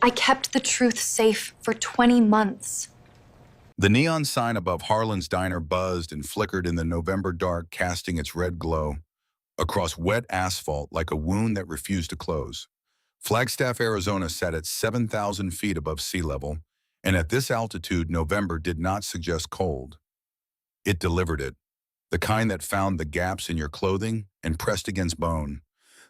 I kept the truth safe for 20 months. The neon sign above Harlan's diner buzzed and flickered in the November dark, casting its red glow across wet asphalt like a wound that refused to close. Flagstaff, Arizona sat at 7,000 feet above sea level, and at this altitude, November did not suggest cold. It delivered it, the kind that found the gaps in your clothing and pressed against bone,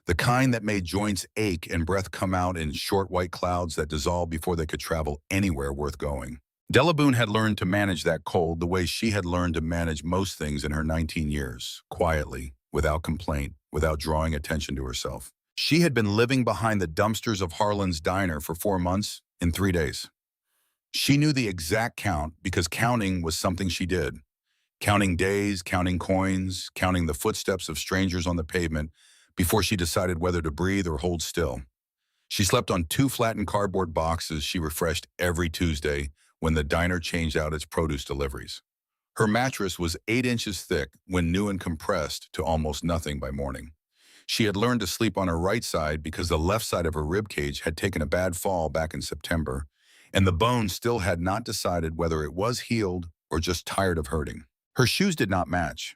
the kind that made joints ache and breath come out in short white clouds that dissolved before they could travel anywhere worth going. Della Boone had learned to manage that cold the way she had learned to manage most things in her 19 years, quietly, without complaint, without drawing attention to herself. She had been living behind the dumpsters of Harlan's diner for 4 months in 3 days. She knew the exact count because counting was something she did. Counting days, counting coins, counting the footsteps of strangers on the pavement before she decided whether to breathe or hold still. She slept on 2 flattened cardboard boxes she refreshed every Tuesday when the diner changed out its produce deliveries. Her mattress was 8 inches thick when new and compressed to almost nothing by morning. She had learned to sleep on her right side because the left side of her ribcage had taken a bad fall back in September, and the bone still had not decided whether it was healed or just tired of hurting. Her shoes did not match.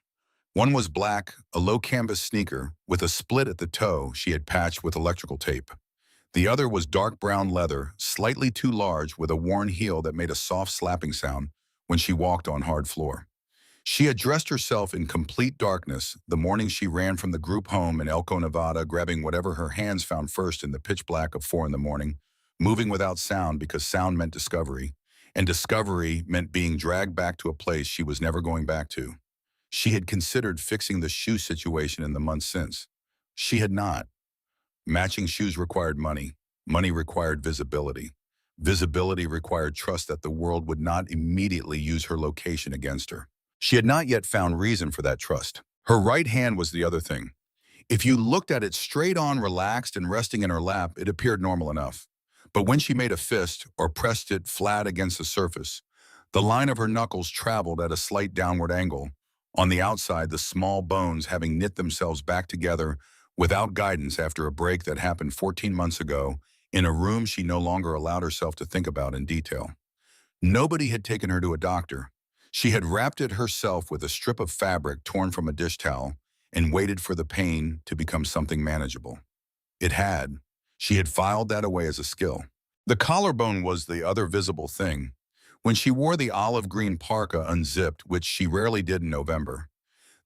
One was black, a low canvas sneaker with a split at the toe she had patched with electrical tape. The other was dark brown leather, slightly too large with a worn heel that made a soft slapping sound when she walked on hard floor. She had dressed herself in complete darkness the morning she ran from the group home in Elko, Nevada, grabbing whatever her hands found first in the pitch black of 4 in the morning, moving without sound because sound meant discovery, and discovery meant being dragged back to a place she was never going back to. She had considered fixing the shoe situation in the months since. She had not. Matching shoes required money. Money required visibility. Visibility required trust that the world would not immediately use her location against her. She had not yet found reason for that trust. Her right hand was the other thing. If you looked at it straight on, relaxed and resting in her lap, it appeared normal enough. But when she made a fist or pressed it flat against the surface, the line of her knuckles traveled at a slight downward angle. On the outside, the small bones having knit themselves back together without guidance after a break that happened 14 months ago in a room she no longer allowed herself to think about in detail. Nobody had taken her to a doctor. She had wrapped it herself with a strip of fabric torn from a dish towel and waited for the pain to become something manageable. It had. She had filed that away as a skill. The collarbone was the other visible thing. When she wore the olive green parka unzipped, which she rarely did in November,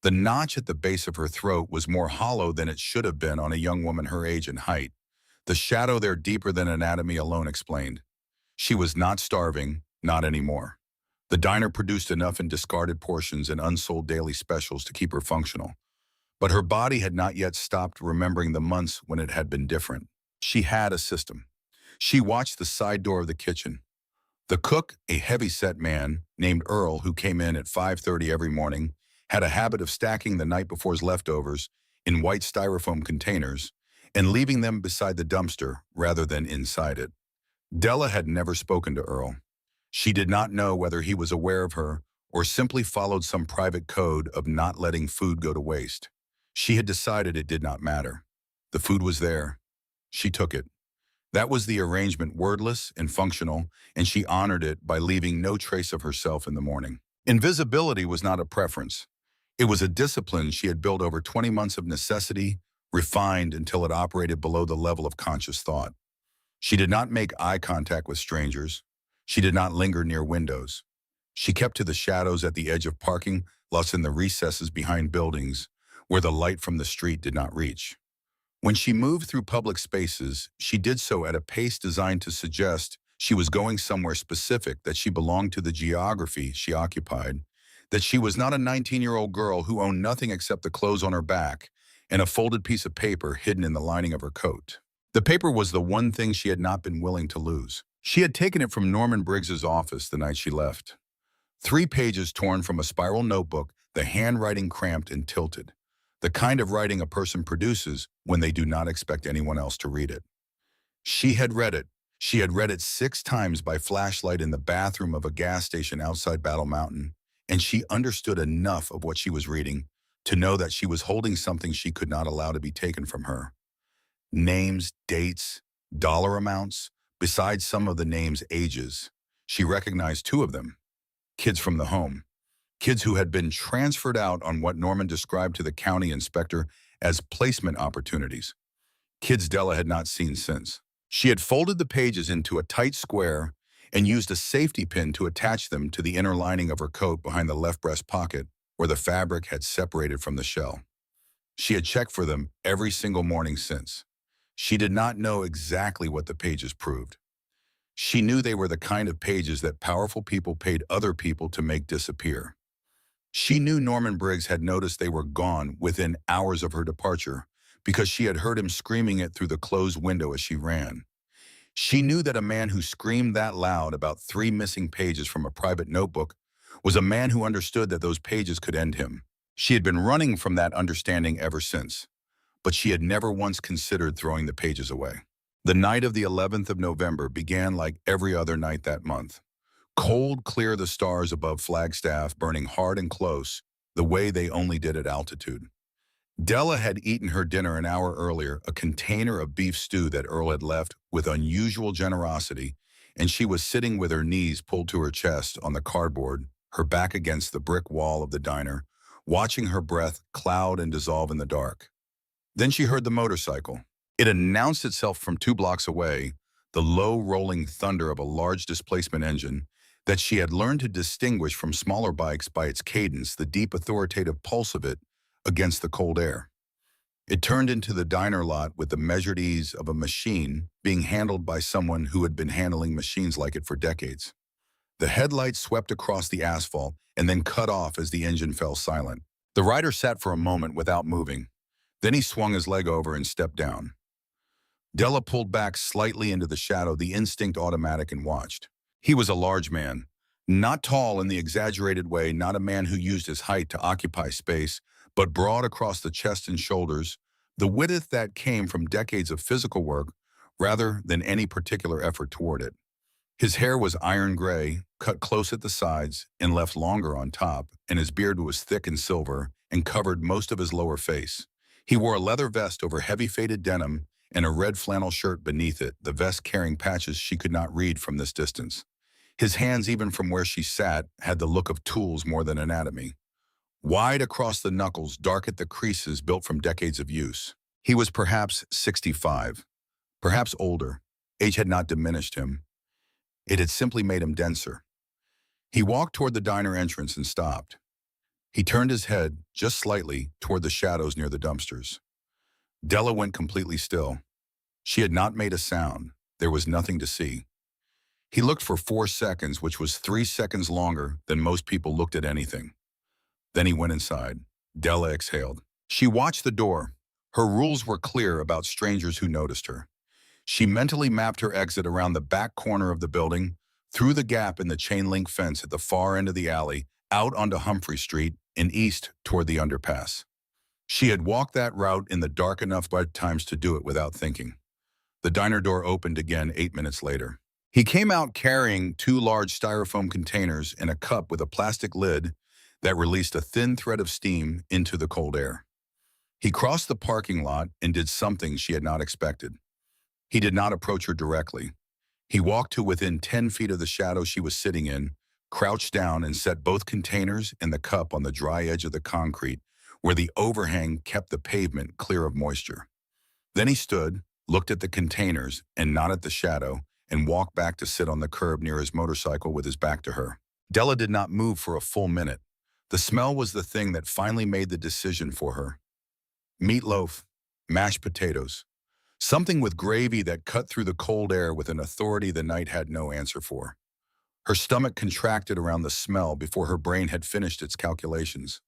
the notch at the base of her throat was more hollow than it should have been on a young woman her age and height. The shadow there deeper than anatomy alone explained. She was not starving, not anymore. The diner produced enough in discarded portions and unsold daily specials to keep her functional. But her body had not yet stopped remembering the months when it had been different. She had a system. She watched the side door of the kitchen. The cook, a heavy-set man named Earl who came in at 5:30 every morning, had a habit of stacking the night before's leftovers in white styrofoam containers and leaving them beside the dumpster rather than inside it. Della had never spoken to Earl. She did not know whether he was aware of her or simply followed some private code of not letting food go to waste. She had decided it did not matter. The food was there. She took it. That was the arrangement, wordless and functional, and she honored it by leaving no trace of herself in the morning. Invisibility was not a preference. It was a discipline she had built over 20 months of necessity, refined until it operated below the level of conscious thought. She did not make eye contact with strangers. She did not linger near windows. She kept to the shadows at the edge of parking lots in the recesses behind buildings where the light from the street did not reach. When she moved through public spaces, she did so at a pace designed to suggest she was going somewhere specific, that she belonged to the geography she occupied, that she was not a 19-year-old girl who owned nothing except the clothes on her back and a folded piece of paper hidden in the lining of her coat. The paper was the one thing she had not been willing to lose. She had taken it from Norman Briggs's office the night she left. 3 pages torn from a spiral notebook, the handwriting cramped and tilted. The kind of writing a person produces when they do not expect anyone else to read it. She had read it. She had read it 6 times by flashlight in the bathroom of a gas station outside Battle Mountain, and she understood enough of what she was reading to know that she was holding something she could not allow to be taken from her. Names, dates, dollar amounts, Besides some of the names' ages, she recognized two of them, kids from the home, kids who had been transferred out on what Norman described to the county inspector as placement opportunities, kids Della had not seen since. She had folded the pages into a tight square and used a safety pin to attach them to the inner lining of her coat behind the left breast pocket where the fabric had separated from the shell. She had checked for them every single morning since. She did not know exactly what the pages proved. She knew they were the kind of pages that powerful people paid other people to make disappear. She knew Norman Briggs had noticed they were gone within hours of her departure because she had heard him screaming it through the closed window as she ran. She knew that a man who screamed that loud about 3 missing pages from a private notebook was a man who understood that those pages could end him. She had been running from that understanding ever since, but she had never once considered throwing the pages away. The night of the 11th of November began like every other night that month. Cold, clear, the stars above Flagstaff burning hard and close, the way they only did at altitude. Della had eaten her dinner an hour earlier, a container of beef stew that Earl had left with unusual generosity, and she was sitting with her knees pulled to her chest on the cardboard, her back against the brick wall of the diner, watching her breath cloud and dissolve in the dark. Then she heard the motorcycle. It announced itself from 2 blocks away, the low rolling thunder of a large displacement engine that she had learned to distinguish from smaller bikes by its cadence, the deep authoritative pulse of it against the cold air. It turned into the diner lot with the measured ease of a machine being handled by someone who had been handling machines like it for decades. The headlights swept across the asphalt and then cut off as the engine fell silent. The rider sat for a moment without moving. Then he swung his leg over and stepped down. Della pulled back slightly into the shadow, the instinct automatic, and watched. He was a large man, not tall in the exaggerated way, not a man who used his height to occupy space, but broad across the chest and shoulders, the width that came from decades of physical work rather than any particular effort toward it. His hair was iron gray, cut close at the sides and left longer on top, and his beard was thick and silver and covered most of his lower face. He wore a leather vest over heavy faded denim and a red flannel shirt beneath it, the vest carrying patches she could not read from this distance. His hands, even from where she sat, had the look of tools more than anatomy. Wide across the knuckles, dark at the creases built from decades of use. He was perhaps 65, perhaps older. Age had not diminished him. It had simply made him denser. He walked toward the diner entrance and stopped. He turned his head, just slightly, toward the shadows near the dumpsters. Della went completely still. She had not made a sound. There was nothing to see. He looked for 4 seconds, which was 3 seconds longer than most people looked at anything. Then he went inside. Della exhaled. She watched the door. Her rules were clear about strangers who noticed her. She mentally mapped her exit around the back corner of the building, through the gap in the chain-link fence at the far end of the alley, out onto Humphrey Street and east toward the underpass. She had walked that route in the dark enough by times to do it without thinking. The diner door opened again 8 minutes later. He came out carrying 2 large styrofoam containers and a cup with a plastic lid that released a thin thread of steam into the cold air. He crossed the parking lot and did something she had not expected. He did not approach her directly. He walked to within 10 feet of the shadow she was sitting in, crouched down and set both containers and the cup on the dry edge of the concrete where the overhang kept the pavement clear of moisture. Then he stood, looked at the containers and not at the shadow, and walked back to sit on the curb near his motorcycle with his back to her. Della did not move for a full minute. The smell was the thing that finally made the decision for her. Meatloaf, mashed potatoes, something with gravy that cut through the cold air with an authority the night had no answer for. Her stomach contracted around the smell before her brain had finished its calculations.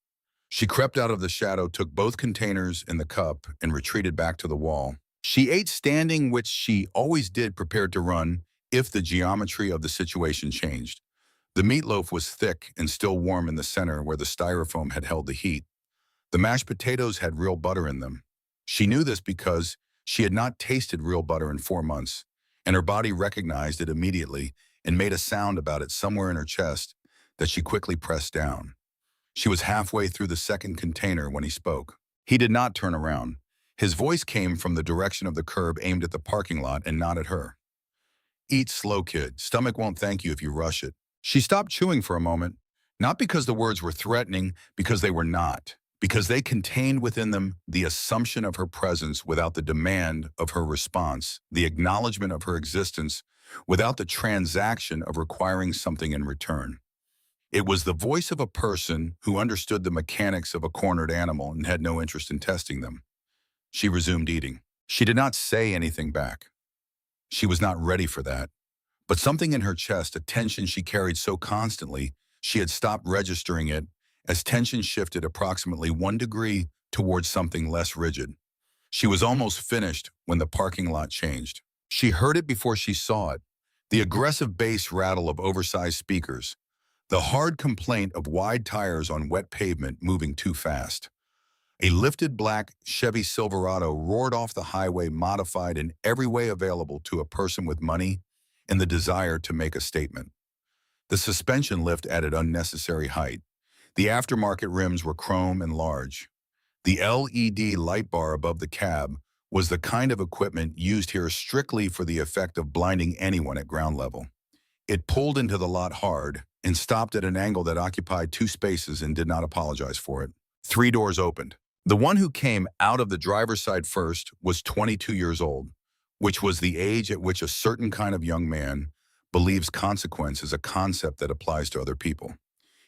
She crept out of the shadow, took both containers and the cup, and retreated back to the wall. She ate standing, which she always did, prepared to run if the geometry of the situation changed. The meatloaf was thick and still warm in the center where the styrofoam had held the heat. The mashed potatoes had real butter in them. She knew this because she had not tasted real butter in 4 months, and her body recognized it immediately and made a sound about it somewhere in her chest that she quickly pressed down. She was halfway through the second container when he spoke. He did not turn around. His voice came from the direction of the curb aimed at the parking lot and not at her. Eat slow, kid. Stomach won't thank you if you rush it. She stopped chewing for a moment, not because the words were threatening, because they were not. Because they contained within them the assumption of her presence without the demand of her response, the acknowledgement of her existence without the transaction of requiring something in return. It was the voice of a person who understood the mechanics of a cornered animal and had no interest in testing them. She resumed eating. She did not say anything back. She was not ready for that. But something in her chest, a tension she carried so constantly, she had stopped registering it as tension shifted approximately 1 degree towards something less rigid. She was almost finished when the parking lot changed. She heard it before she saw it. The aggressive bass rattle of oversized speakers. The hard complaint of wide tires on wet pavement moving too fast. A lifted black Chevy Silverado roared off the highway, modified in every way available to a person with money and the desire to make a statement. The suspension lift added unnecessary height. The aftermarket rims were chrome and large. The LED light bar above the cab was the kind of equipment used here strictly for the effect of blinding anyone at ground level. It pulled into the lot hard and stopped at an angle that occupied 2 spaces and did not apologize for it. 3 doors opened. The one who came out of the driver's side first was 22 years old, which was the age at which a certain kind of young man believes consequence is a concept that applies to other people.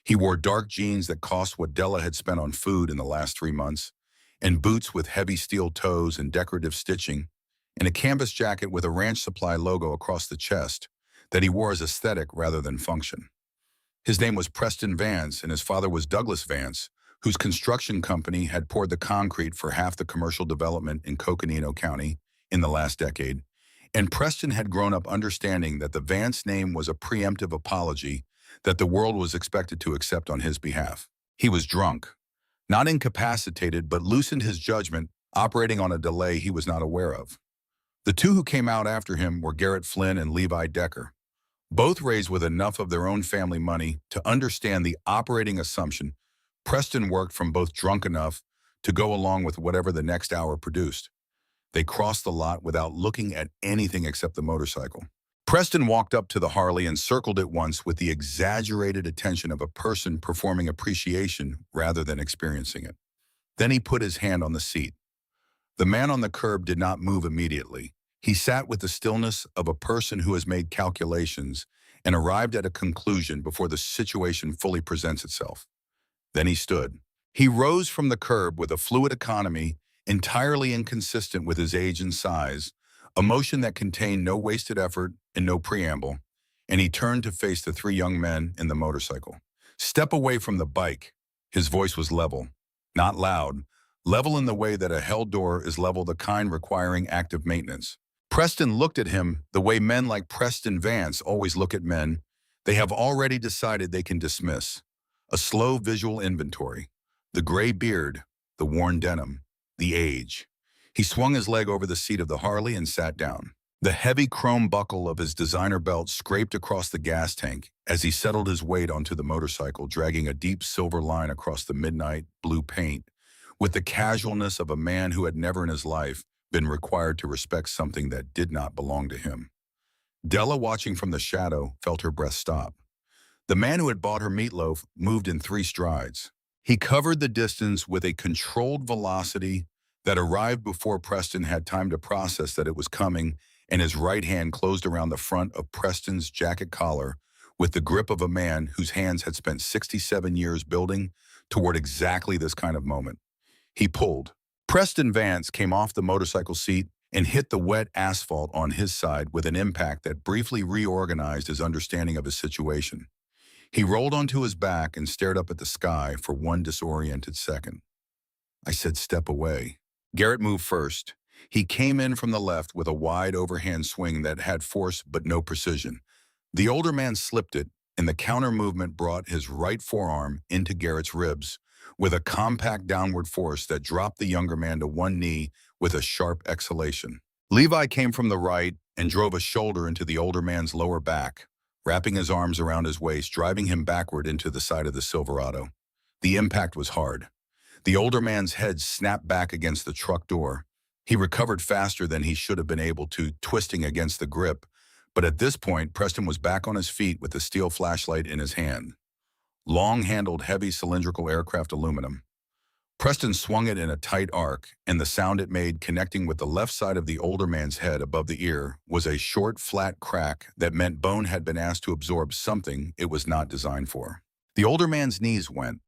He wore dark jeans that cost what Della had spent on food in the last 3 months, and boots with heavy steel toes and decorative stitching, and a canvas jacket with a Ranch Supply logo across the chest that he wore as aesthetic rather than function. His name was Preston Vance, and his father was Douglas Vance, whose construction company had poured the concrete for half the commercial development in Coconino County in the last decade. And Preston had grown up understanding that the Vance name was a preemptive apology that the world was expected to accept on his behalf. He was drunk, not incapacitated, but loosened his judgment, operating on a delay he was not aware of. The two who came out after him were Garrett Flynn and Levi Decker, both raised with enough of their own family money to understand the operating assumption. Preston worked from both drunk enough to go along with whatever the next hour produced. They crossed the lot without looking at anything except the motorcycle. Preston walked up to the Harley and circled it once with the exaggerated attention of a person performing appreciation rather than experiencing it. Then he put his hand on the seat. The man on the curb did not move immediately. He sat with the stillness of a person who has made calculations and arrived at a conclusion before the situation fully presents itself. Then he stood. He rose from the curb with a fluid economy entirely inconsistent with his age and size, a motion that contained no wasted effort and no preamble, and he turned to face the 3 young men in the motorcycle. "Step away from the bike." His voice was level, not loud, level in the way that a held door is level, the kind requiring active maintenance. Preston looked at him the way men like Preston Vance always look at men they have already decided they can dismiss. A slow visual inventory. The gray beard, the worn denim, the age. He swung his leg over the seat of the Harley and sat down. The heavy chrome buckle of his designer belt scraped across the gas tank as he settled his weight onto the motorcycle, dragging a deep silver line across the midnight blue paint, with the casualness of a man who had never in his life been required to respect something that did not belong to him. Della, watching from the shadow, felt her breath stop. The man who had bought her meatloaf moved in 3 strides. He covered the distance with a controlled velocity that arrived before Preston had time to process that it was coming, and his right hand closed around the front of Preston's jacket collar with the grip of a man whose hands had spent 67 years building toward exactly this kind of moment. He pulled. Preston Vance came off the motorcycle seat and hit the wet asphalt on his side with an impact that briefly reorganized his understanding of his situation. He rolled onto his back and stared up at the sky for one disoriented second. I said, "Step away." Garrett moved first. He came in from the left with a wide overhand swing that had force but no precision. The older man slipped it, and the counter movement brought his right forearm into Garrett's ribs with a compact downward force that dropped the younger man to one knee with a sharp exhalation. Levi came from the right and drove a shoulder into the older man's lower back, wrapping his arms around his waist, driving him backward into the side of the Silverado. The impact was hard. The older man's head snapped back against the truck door. He recovered faster than he should have been able to, twisting against the grip, But at this point, Preston was back on his feet with the steel flashlight in his hand. Long-handled, heavy cylindrical aircraft aluminum. Preston swung it in a tight arc, and the sound it made connecting with the left side of the older man's head above the ear was a short, flat crack that meant bone had been asked to absorb something it was not designed for. The older man's knees went.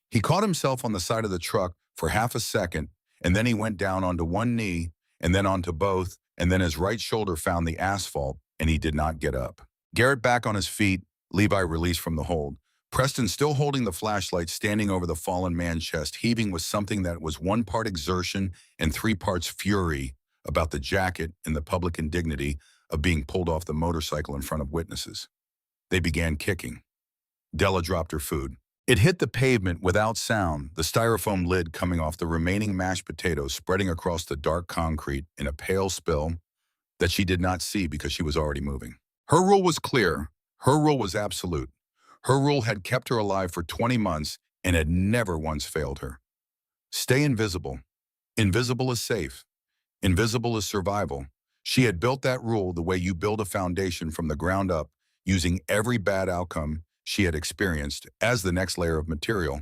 He caught himself on the side of the truck for half a second, and then he went down onto one knee, and then onto both, and then his right shoulder found the asphalt, and he did not get up. Garrett back on his feet, Levi released from the hold. Preston, still holding the flashlight, standing over the fallen man's chest, heaving with something that was 1 part exertion and 3 parts fury about the jacket and the public indignity of being pulled off the motorcycle in front of witnesses. They began kicking. Della dropped her food. It hit the pavement without sound, the styrofoam lid coming off the remaining mashed potatoes spreading across the dark concrete in a pale spill that she did not see because she was already moving. Her rule was clear. Her rule was absolute. Her rule had kept her alive for 20 months and had never once failed her. Stay invisible. Invisible is safe. Invisible is survival. She had built that rule the way you build a foundation from the ground up, using every bad outcome she had experienced as the next layer of material,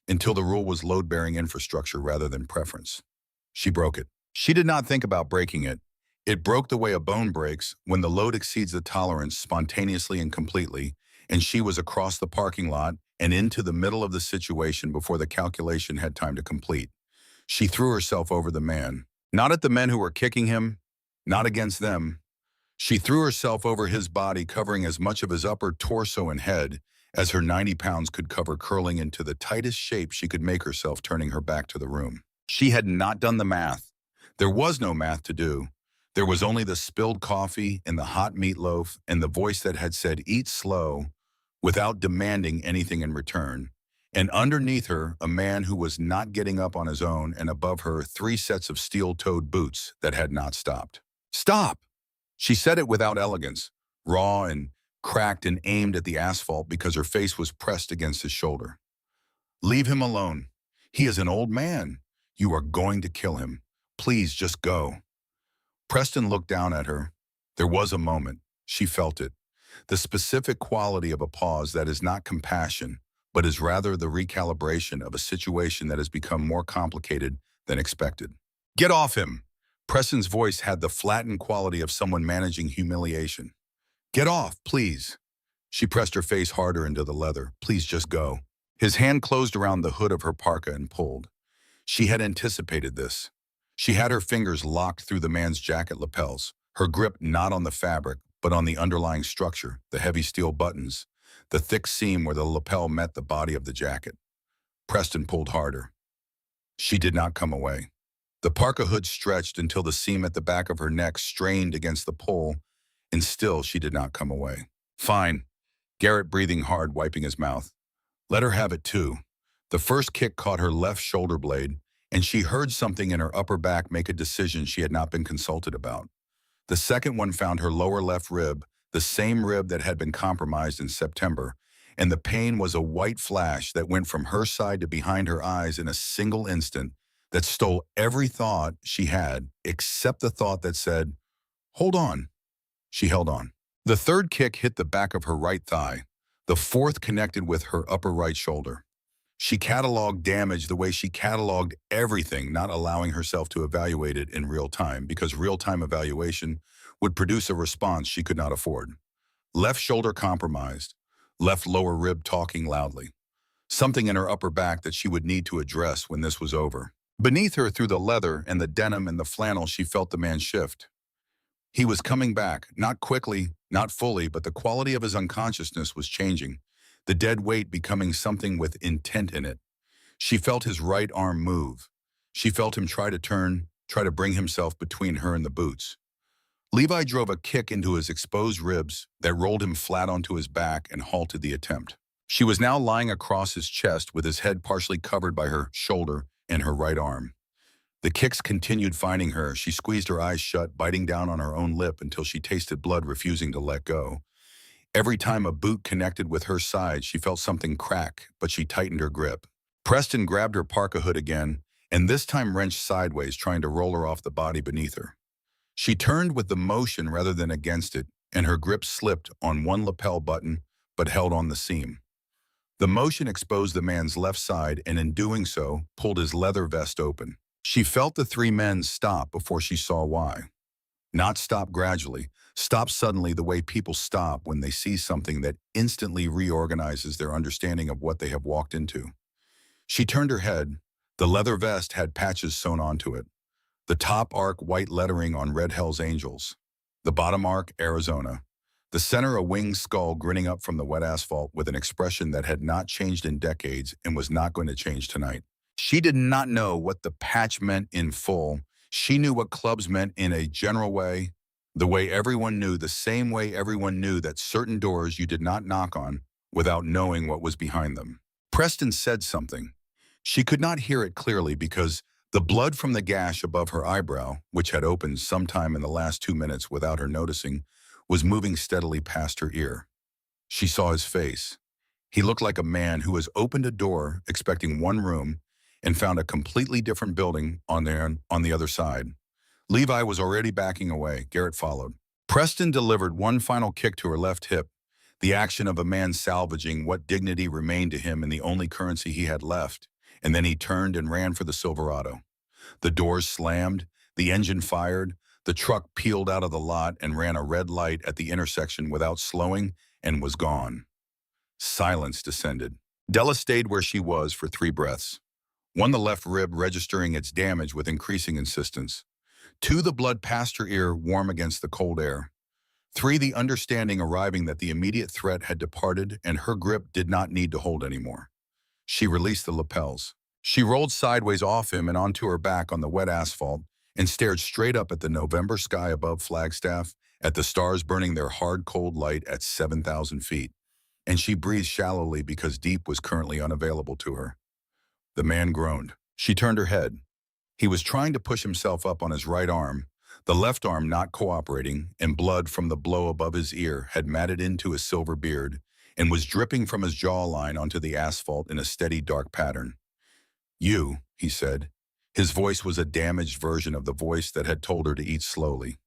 until the rule was load-bearing infrastructure rather than preference. She broke it. She did not think about breaking it. It broke the way a bone breaks when the load exceeds the tolerance spontaneously and completely, and she was across the parking lot and into the middle of the situation before the calculation had time to complete. She threw herself over the man, not at the men who were kicking him, not against them. She threw herself over his body, covering as much of his upper torso and head as her 90 pounds could cover, curling into the tightest shape she could make herself, turning her back to the room. She had not done the math. There was no math to do. There was only the spilled coffee and the hot meatloaf and the voice that had said, "Eat slow," without demanding anything in return. And underneath her, a man who was not getting up on his own, and above her, 3 sets of steel-toed boots that had not stopped. "Stop!" She said it without elegance, raw and cracked and aimed at the asphalt because her face was pressed against his shoulder. "Leave him alone. He is an old man. You are going to kill him. Please just go." Preston looked down at her. There was a moment. She felt it. The specific quality of a pause that is not compassion, but is rather the recalibration of a situation that has become more complicated than expected. "Get off him!" Preston's voice had the flattened quality of someone managing humiliation. "Get off, please." She pressed her face harder into the leather. "Please just go." His hand closed around the hood of her parka and pulled. She had anticipated this. She had her fingers locked through the man's jacket lapels, her grip not on the fabric, but on the underlying structure, the heavy steel buttons, the thick seam where the lapel met the body of the jacket. Preston pulled harder. She did not come away. The parka hood stretched until the seam at the back of her neck strained against the pole, and still she did not come away. "Fine." Garrett breathing hard, wiping his mouth. "Let her have it too." The first kick caught her left shoulder blade, and she heard something in her upper back make a decision she had not been consulted about. The second one found her lower left rib, the same rib that had been compromised in September, and the pain was a white flash that went from her side to behind her eyes in a single instant that stole every thought she had except the thought that said, "Hold on." She held on. The third kick hit the back of her right thigh. The fourth connected with her upper right shoulder. She cataloged damage the way she cataloged everything, not allowing herself to evaluate it in real time, because real-time evaluation would produce a response she could not afford. Left shoulder compromised, left lower rib talking loudly. Something in her upper back that she would need to address when this was over. Beneath her, through the leather and the denim and the flannel, she felt the man shift. He was coming back, not quickly, not fully, but the quality of his unconsciousness was changing, the dead weight becoming something with intent in it. She felt his right arm move. She felt him try to turn, try to bring himself between her and the boots. Levi drove a kick into his exposed ribs that rolled him flat onto his back and halted the attempt. She was now lying across his chest with his head partially covered by her shoulder and her right arm. The kicks continued finding her. She squeezed her eyes shut, biting down on her own lip until she tasted blood, refusing to let go. Every time a boot connected with her side, she felt something crack, but she tightened her grip. Preston grabbed her parka hood again, and this time wrenched sideways, trying to roll her off the body beneath her. She turned with the motion rather than against it, and her grip slipped on one lapel button but held on the seam. The motion exposed the man's left side and in doing so, pulled his leather vest open. She felt the three men stop before she saw why. Not stop gradually, stop suddenly the way people stop when they see something that instantly reorganizes their understanding of what they have walked into. She turned her head. The leather vest had patches sewn onto it. The top arc white lettering on Red Hell's Angels. The bottom arc Arizona. The center a winged skull grinning up from the wet asphalt with an expression that had not changed in decades and was not going to change tonight. She did not know what the patch meant in full. She knew what clubs meant in a general way, the way everyone knew, the same way everyone knew that certain doors you did not knock on without knowing what was behind them. Preston said something. She could not hear it clearly because the blood from the gash above her eyebrow, which had opened sometime in the last 2 minutes without her noticing, was moving steadily past her ear. She saw his face. He looked like a man who has opened a door expecting one room and found a completely different building on the other side. Levi was already backing away. Garrett followed. Preston delivered one final kick to her left hip, the action of a man salvaging what dignity remained to him in the only currency he had left, and then he turned and ran for the Silverado. The doors slammed, the engine fired, the truck peeled out of the lot and ran a red light at the intersection without slowing and was gone. Silence descended. Della stayed where she was for 3 breaths. 1, the left rib registering its damage with increasing insistence. 2, the blood past her ear warm against the cold air. 3, the understanding arriving that the immediate threat had departed and her grip did not need to hold anymore. She released the lapels. She rolled sideways off him and onto her back on the wet asphalt and stared straight up at the November sky above Flagstaff, at the stars burning their hard, cold light at 7,000 feet. And she breathed shallowly because deep was currently unavailable to her. The man groaned. She turned her head. He was trying to push himself up on his right arm, the left arm not cooperating, and blood from the blow above his ear had matted into his silver beard and was dripping from his jawline onto the asphalt in a steady dark pattern. "You," he said. His voice was a damaged version of the voice that had told her to eat slowly.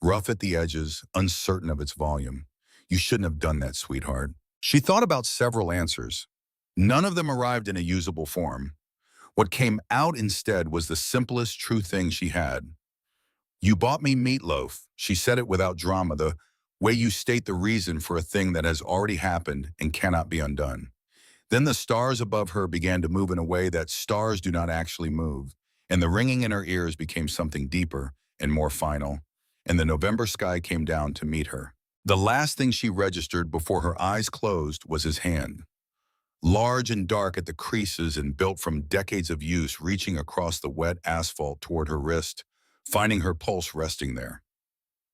Rough at the edges, uncertain of its volume. "You shouldn't have done that, sweetheart." She thought about several answers. None of them arrived in a usable form. What came out instead was the simplest true thing she had. "You bought me meatloaf." She said it without drama, the way you state the reason for a thing that has already happened and cannot be undone. Then the stars above her began to move in a way that stars do not actually move, and the ringing in her ears became something deeper and more final, and the November sky came down to meet her. The last thing she registered before her eyes closed was his hand. Large and dark at the creases and built from decades of use, reaching across the wet asphalt toward her wrist, finding her pulse resting there.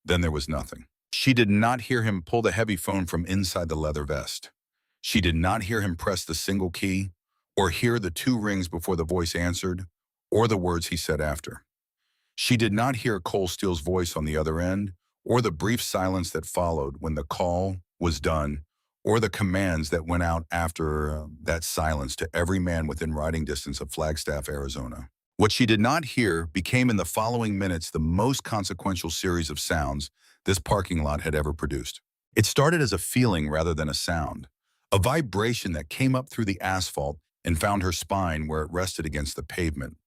Then there was nothing. She did not hear him pull the heavy phone from inside the leather vest. She did not hear him press the single key, or hear the 2 rings before the voice answered, or the words he said after. She did not hear Cole Steele's voice on the other end, or the brief silence that followed when the call was done, or the commands that went out after that silence to every man within riding distance of Flagstaff, Arizona. What she did not hear became in the following minutes the most consequential series of sounds this parking lot had ever produced. It started as a feeling rather than a sound, a vibration that came up through the asphalt and found her spine where it rested against the pavement.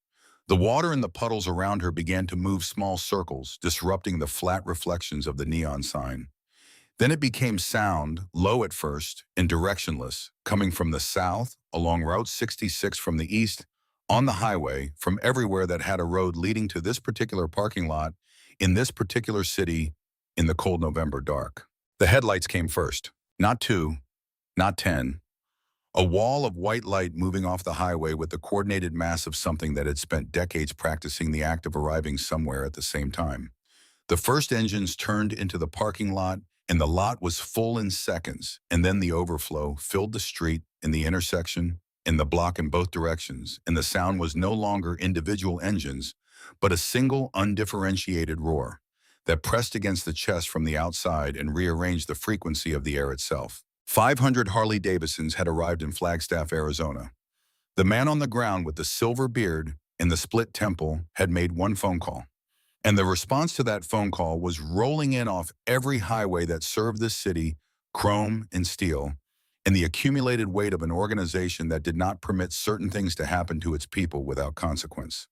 The water in the puddles around her began to move small circles, disrupting the flat reflections of the neon sign. Then it became sound, low at first, and directionless, coming from the south, along Route 66 from the east, on the highway, from everywhere that had a road leading to this particular parking lot, in this particular city, in the cold November dark. The headlights came first. Not 2, not 10. A wall of white light moving off the highway with the coordinated mass of something that had spent decades practicing the act of arriving somewhere at the same time. The first engines turned into the parking lot, and the lot was full in seconds, and then the overflow filled the street, in the intersection, in the block in both directions, and the sound was no longer individual engines, but a single undifferentiated roar that pressed against the chest from the outside and rearranged the frequency of the air itself. 500 Harley Davidsons had arrived in Flagstaff, Arizona. The man on the ground with the silver beard and the split temple had made one phone call, And the response to that phone call was rolling in off every highway that served this city, chrome and steel, and the accumulated weight of an organization that did not permit certain things to happen to its people without consequence.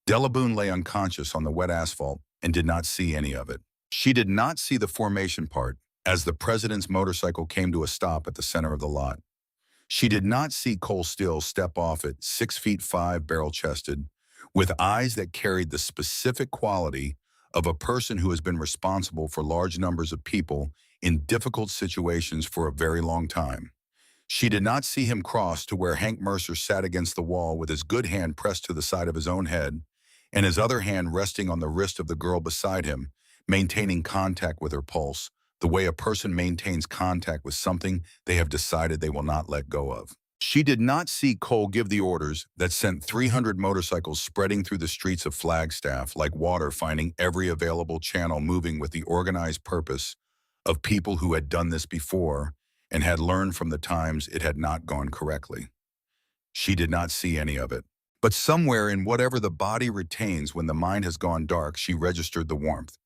Delabune lay unconscious on the wet asphalt and did not see any of it. She did not see the formation part as the president's motorcycle came to a stop at the center of the lot. She did not see Cole Steele step off it 6'5", barrel-chested, with eyes that carried the specific quality of a person who has been responsible for large numbers of people in difficult situations for a very long time. She did not see him cross to where Hank Mercer sat against the wall with his good hand pressed to the side of his own head and his other hand resting on the wrist of the girl beside him, maintaining contact with her pulse, the way a person maintains contact with something they have decided they will not let go of. She did not see Cole give the orders that sent 300 motorcycles spreading through the streets of Flagstaff like water, finding every available channel, moving with the organized purpose of people who had done this before and had learned from the times it had not gone correctly. She did not see any of it. But somewhere in whatever the body retains when the mind has gone dark, she registered the warmth,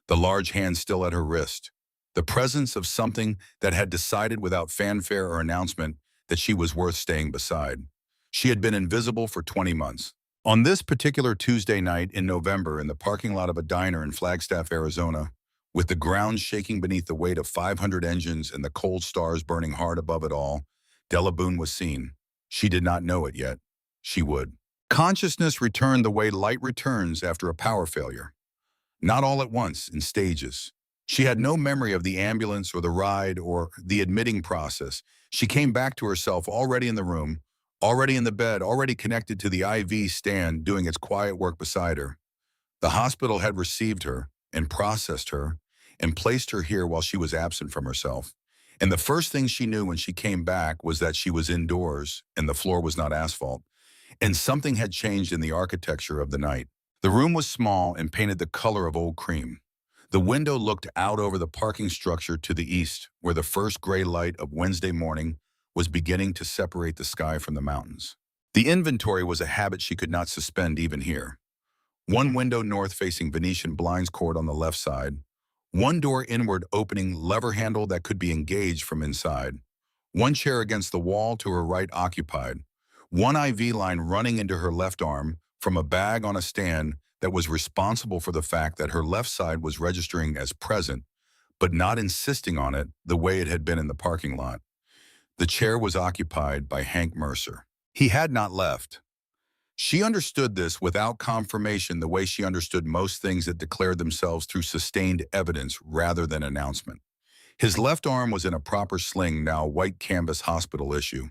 the large hand still at her wrist, the presence of something that had decided without fanfare or announcement that she was worth staying beside. She had been invisible for 20 months. On this particular Tuesday night in November, in the parking lot of a diner in Flagstaff, Arizona, with the ground shaking beneath the weight of 500 engines and the cold stars burning hard above it all, Delabune was seen. She did not know it yet. She would. Consciousness returned the way light returns after a power failure. Not all at once, in stages. She had no memory of the ambulance or the ride or the admitting process. She came back to herself already in the room, already in the bed, already connected to the IV stand doing its quiet work beside her. The hospital had received her and processed her and placed her here while she was absent from herself. And the first thing she knew when she came back was that she was indoors and the floor was not asphalt. And something had changed in the architecture of the night. The room was small and painted the color of old cream. The window looked out over the parking structure to the east, where the first gray light of Wednesday morning was beginning to separate the sky from the mountains. The inventory was a habit she could not suspend even here. One window north facing Venetian blinds cord on the left side, one door inward opening lever handle that could be engaged from inside, one chair against the wall to her right occupied, one IV line running into her left arm from a bag on a stand that was responsible for the fact that her left side was registering as present, but not insisting on it the way it had been in the parking lot. The chair was occupied by Hank Mercer. He had not left. She understood this without confirmation the way she understood most things that declared themselves through sustained evidence rather than announcement. His left arm was in a proper sling, now a white canvas hospital issue.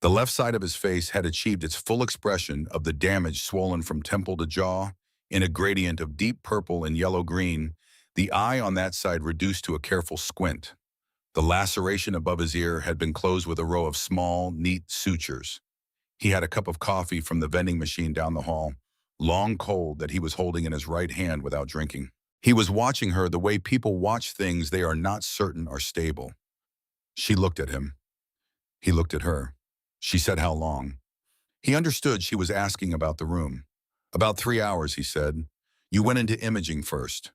The left side of his face had achieved its full expression of the damage swollen from temple to jaw, in a gradient of deep purple and yellow-green, the eye on that side reduced to a careful squint. The laceration above his ear had been closed with a row of small, neat sutures. He had a cup of coffee from the vending machine down the hall, long cold, that he was holding in his right hand without drinking. He was watching her the way people watch things they are not certain are stable. She looked at him. He looked at her. She said how long. He understood she was asking about the room. About 3 hours, he said. You went into imaging first.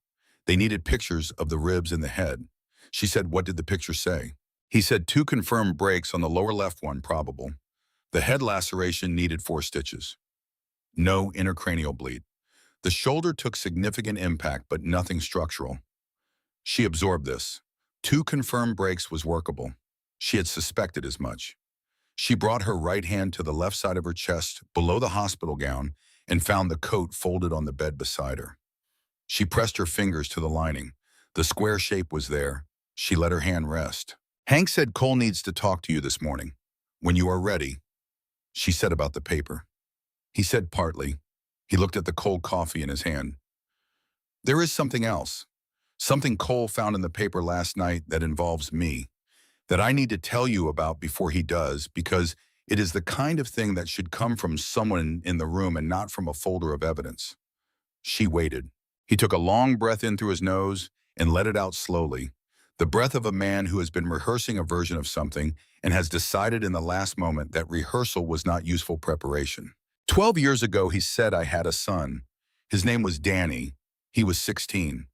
They needed pictures of the ribs and the head. She said, what did the picture say? He said 2 confirmed breaks on the lower left one, probable. The head laceration needed 4 stitches. No intracranial bleed. The shoulder took significant impact, but nothing structural. She absorbed this. 2 confirmed breaks was workable. She had suspected as much. She brought her right hand to the left side of her chest, below the hospital gown, and found the coat folded on the bed beside her. She pressed her fingers to the lining. The square shape was there. She let her hand rest. Hank said Cole needs to talk to you this morning. When you are ready. She said about the paper. He said partly. He looked at the cold coffee in his hand. There is something else. Something Cole found in the paper last night that involves me, that I need to tell you about before he does, because it is the kind of thing that should come from someone in the room and not from a folder of evidence. She waited. He took a long breath in through his nose and let it out slowly, the breath of a man who has been rehearsing a version of something and has decided in the last moment that rehearsal was not useful preparation. 12 years ago, he said I had a son. His name was Danny. He was 16.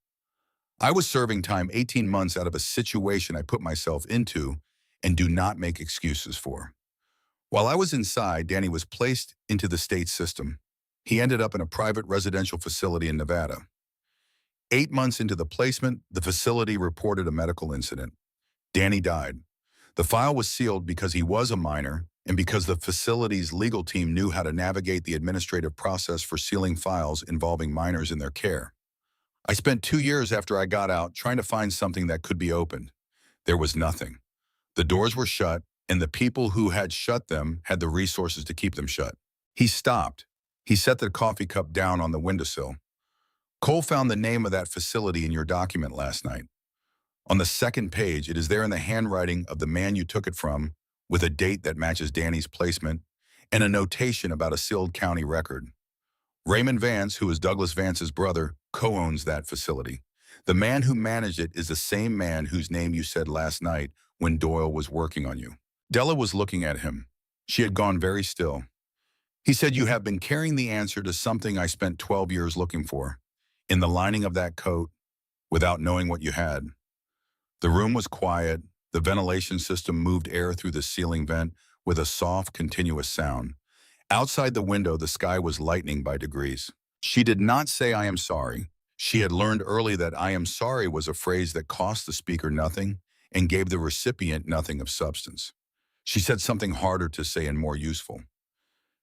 I was serving time 18 months out of a situation I put myself into and do not make excuses for. While I was inside, Danny was placed into the state system. He ended up in a private residential facility in Nevada. 8 months into the placement, the facility reported a medical incident. Danny died. The file was sealed because he was a minor and because the facility's legal team knew how to navigate the administrative process for sealing files involving minors in their care. I spent 2 years after I got out trying to find something that could be opened. There was nothing. The doors were shut, and the people who had shut them had the resources to keep them shut. He stopped. He set the coffee cup down on the windowsill. Cole found the name of that facility in your document last night. On the second page, it is there in the handwriting of the man you took it from, with a date that matches Danny's placement, and a notation about a sealed county record. Raymond Vance, who is Douglas Vance's brother, co-owns that facility. The man who managed it is the same man whose name you said last night when Doyle was working on you. Della was looking at him. She had gone very still. He said, "You have been carrying the answer to something I spent 12 years looking for, in the lining of that coat, without knowing what you had." The room was quiet. The ventilation system moved air through the ceiling vent with a soft, continuous sound. Outside the window, the sky was lightening by degrees. She did not say, "I am sorry." She had learned early that "I am sorry" was a phrase that cost the speaker nothing and gave the recipient nothing of substance. She said something harder to say and more useful.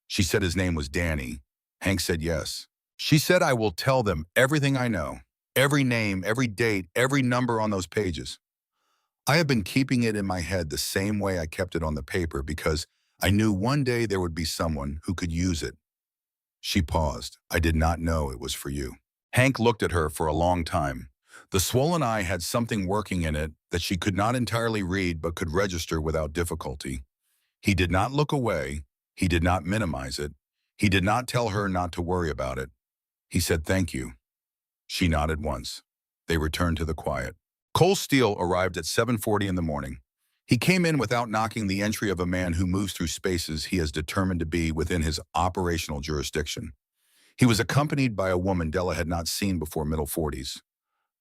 She said his name was Danny. Hank said yes. She said, "I will tell them everything I know. Every name, every date, every number on those pages." I have been keeping it in my head the same way I kept it on the paper because I knew one day there would be someone who could use it. She paused. "I did not know it was for you." Hank looked at her for a long time. The swollen eye had something working in it that she could not entirely read but could register without difficulty. He did not look away. He did not minimize it. He did not tell her not to worry about it. He said, "Thank you." She nodded once. They returned to the quiet. Cole Steele arrived at 7:40 in the morning. He came in without knocking, the entry of a man who moves through spaces he is determined to be within his operational jurisdiction. He was accompanied by a woman Della had not seen before, middle 40s.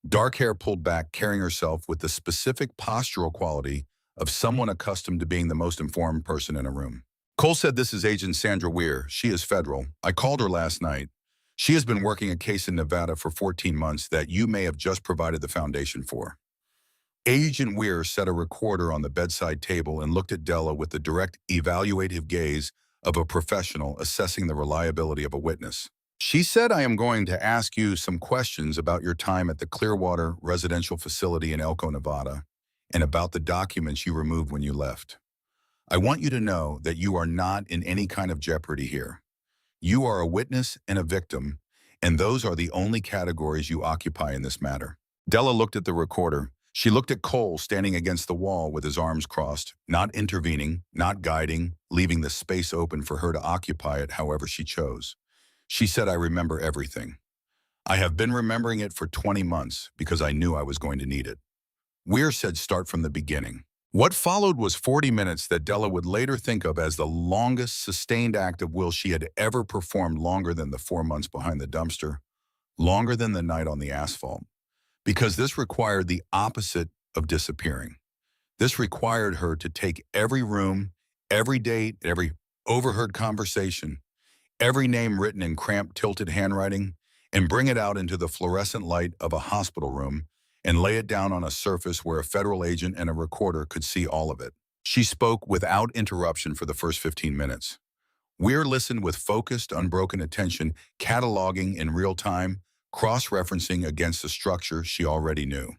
Dark hair pulled back, carrying herself with the specific postural quality of someone accustomed to being the most informed person in a room. Cole said, "This is Agent Sandra Weir. She is federal. I called her last night. She has been working a case in Nevada for 14 months that you may have just provided the foundation for." Agent Weir set a recorder on the bedside table and looked at Della with the direct, evaluative gaze of a professional assessing the reliability of a witness. She said, "I am going to ask you some questions about your time at the Clearwater residential facility in Elko, Nevada, and about the documents you removed when you left. I want you to know that you are not in any kind of jeopardy here. You are a witness and a victim, and those are the only categories you occupy in this matter." Della looked at the recorder. She looked at Cole standing against the wall with his arms crossed, not intervening, not guiding, leaving the space open for her to occupy it however she chose. She said, "I remember everything. I have been remembering it for 20 months because I knew I was going to need it." Weir said, "Start from the beginning." What followed was 40 minutes that Della would later think of as the longest sustained act of will she had ever performed, longer than the 4 months behind the dumpster, longer than the night on the asphalt. Because this required the opposite of disappearing. This required her to take every room, every date, every overheard conversation, every name written in cramped, tilted handwriting, and bring it out into the fluorescent light of a hospital room and lay it down on a surface where a federal agent and a recorder could see all of it. She spoke without interruption for the first 15 minutes. Weir listened with focused, unbroken attention, cataloging in real time, cross-referencing against the structure she already knew.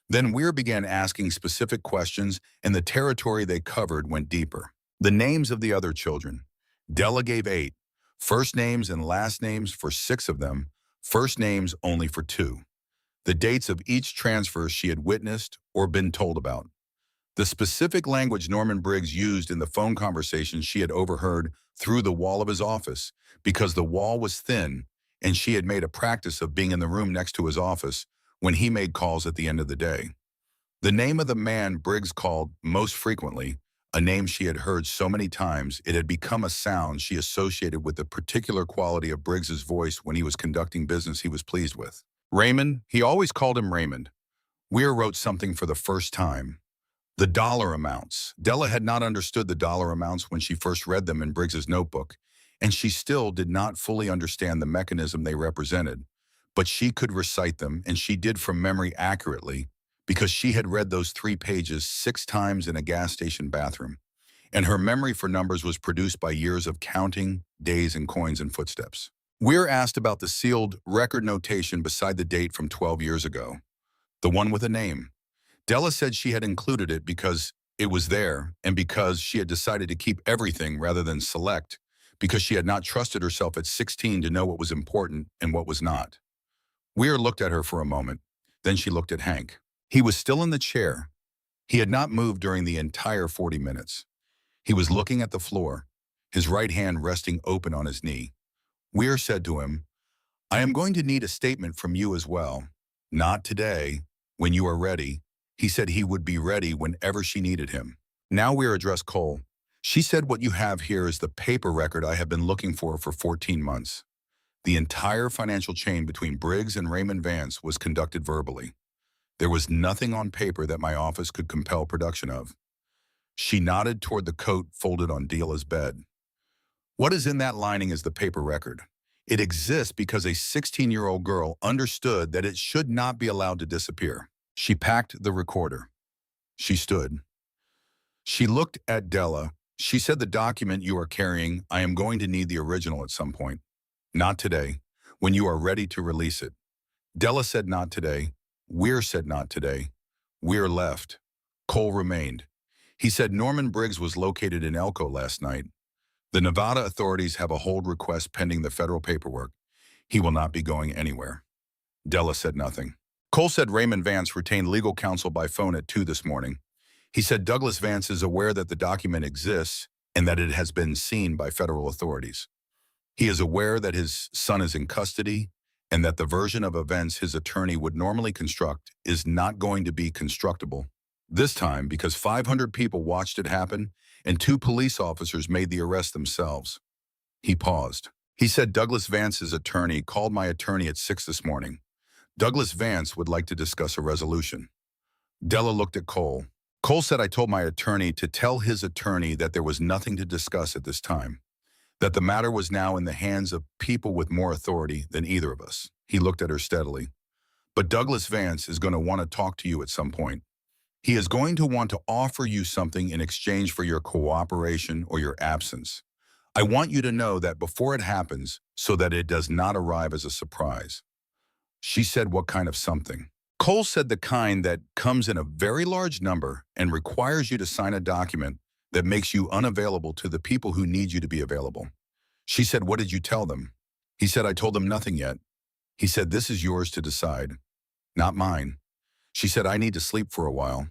Then Weir began asking specific questions, and the territory they covered went deeper. The names of the other children. Della gave 8. First names and last names for 6 of them, first names only for 2. The dates of each transfer she had witnessed or been told about. The specific language Norman Briggs used in the phone conversation she had overheard through the wall of his office, because the wall was thin and she had made a practice of being in the room next to his office when he made calls at the end of the day. The name of the man Briggs called most frequently, a name she had heard so many times, it had become a sound she associated with the particular quality of Briggs's voice when he was conducting business he was pleased with. Raymond, he always called him Raymond. Weir wrote something for the first time. The dollar amounts. Della had not understood the dollar amounts when she first read them in Briggs's notebook, and she still did not fully understand the mechanism they represented. But she could recite them, and she did from memory accurately, because she had read those 3 pages 6 times in a gas station bathroom. And her memory for numbers was produced by years of counting, days and coins and footsteps. Weir asked about the sealed record notation beside the date from 12 years ago, the one with a name. Della said she had included it because it was there and because she had decided to keep everything rather than select, because she had not trusted herself at 16 to know what was important and what was not. Weir looked at her for a moment. Then she looked at Hank. He was still in the chair. He had not moved during the entire 40 minutes. He was looking at the floor, his right hand resting open on his knee. Weir said to him, "I am going to need a statement from you as well. Not today. When you are ready." He said he would be ready whenever she needed him. Now Weir addressed Cole. "She said what you have here is the paper record I have been looking for 14 months. The entire financial chain between Briggs and Raymond Vance was conducted verbally. There was nothing on paper that my office could compel production of." She nodded toward the coat folded on Della's bed. "What is in that lining is the paper record. It exists because a 16-year-old girl understood that it should not be allowed to disappear." She packed the recorder. She stood. She looked at Della. She said, "The document you are carrying, I am going to need the original at some point. Not today, when you are ready to release it." Della said not today. Weir said not today. Weir left. Cole remained. He said Norman Briggs was located in Elko last night. The Nevada authorities have a hold request pending the federal paperwork. He will not be going anywhere. Della said nothing. Cole said Raymond Vance retained legal counsel by phone at 2 this morning. He said Douglas Vance is aware that the document exists and that it has been seen by federal authorities. He is aware that his son is in custody and that the version of events his attorney would normally construct is not going to be constructible. This time because 500 people watched it happen and 2 police officers made the arrest themselves. He paused. He said Douglas Vance's attorney called my attorney at 6 this morning. Douglas Vance would like to discuss a resolution. Della looked at Cole. Cole said I told my attorney to tell his attorney that there was nothing to discuss at this time, that the matter was now in the hands of people with more authority than either of us. He looked at her steadily. But Douglas Vance is going to want to talk to you at some point. He is going to want to offer you something in exchange for your cooperation or your absence. I want you to know that before it happens so that it does not arrive as a surprise." She said, "What kind of something?" Cole said the kind that comes in a very large number and requires you to sign a document that makes you unavailable to the people who need you to be available. She said, "What did you tell them?" He said, "I told them nothing yet." He said, "This is yours to decide, not mine." She said, "I need to sleep for a while."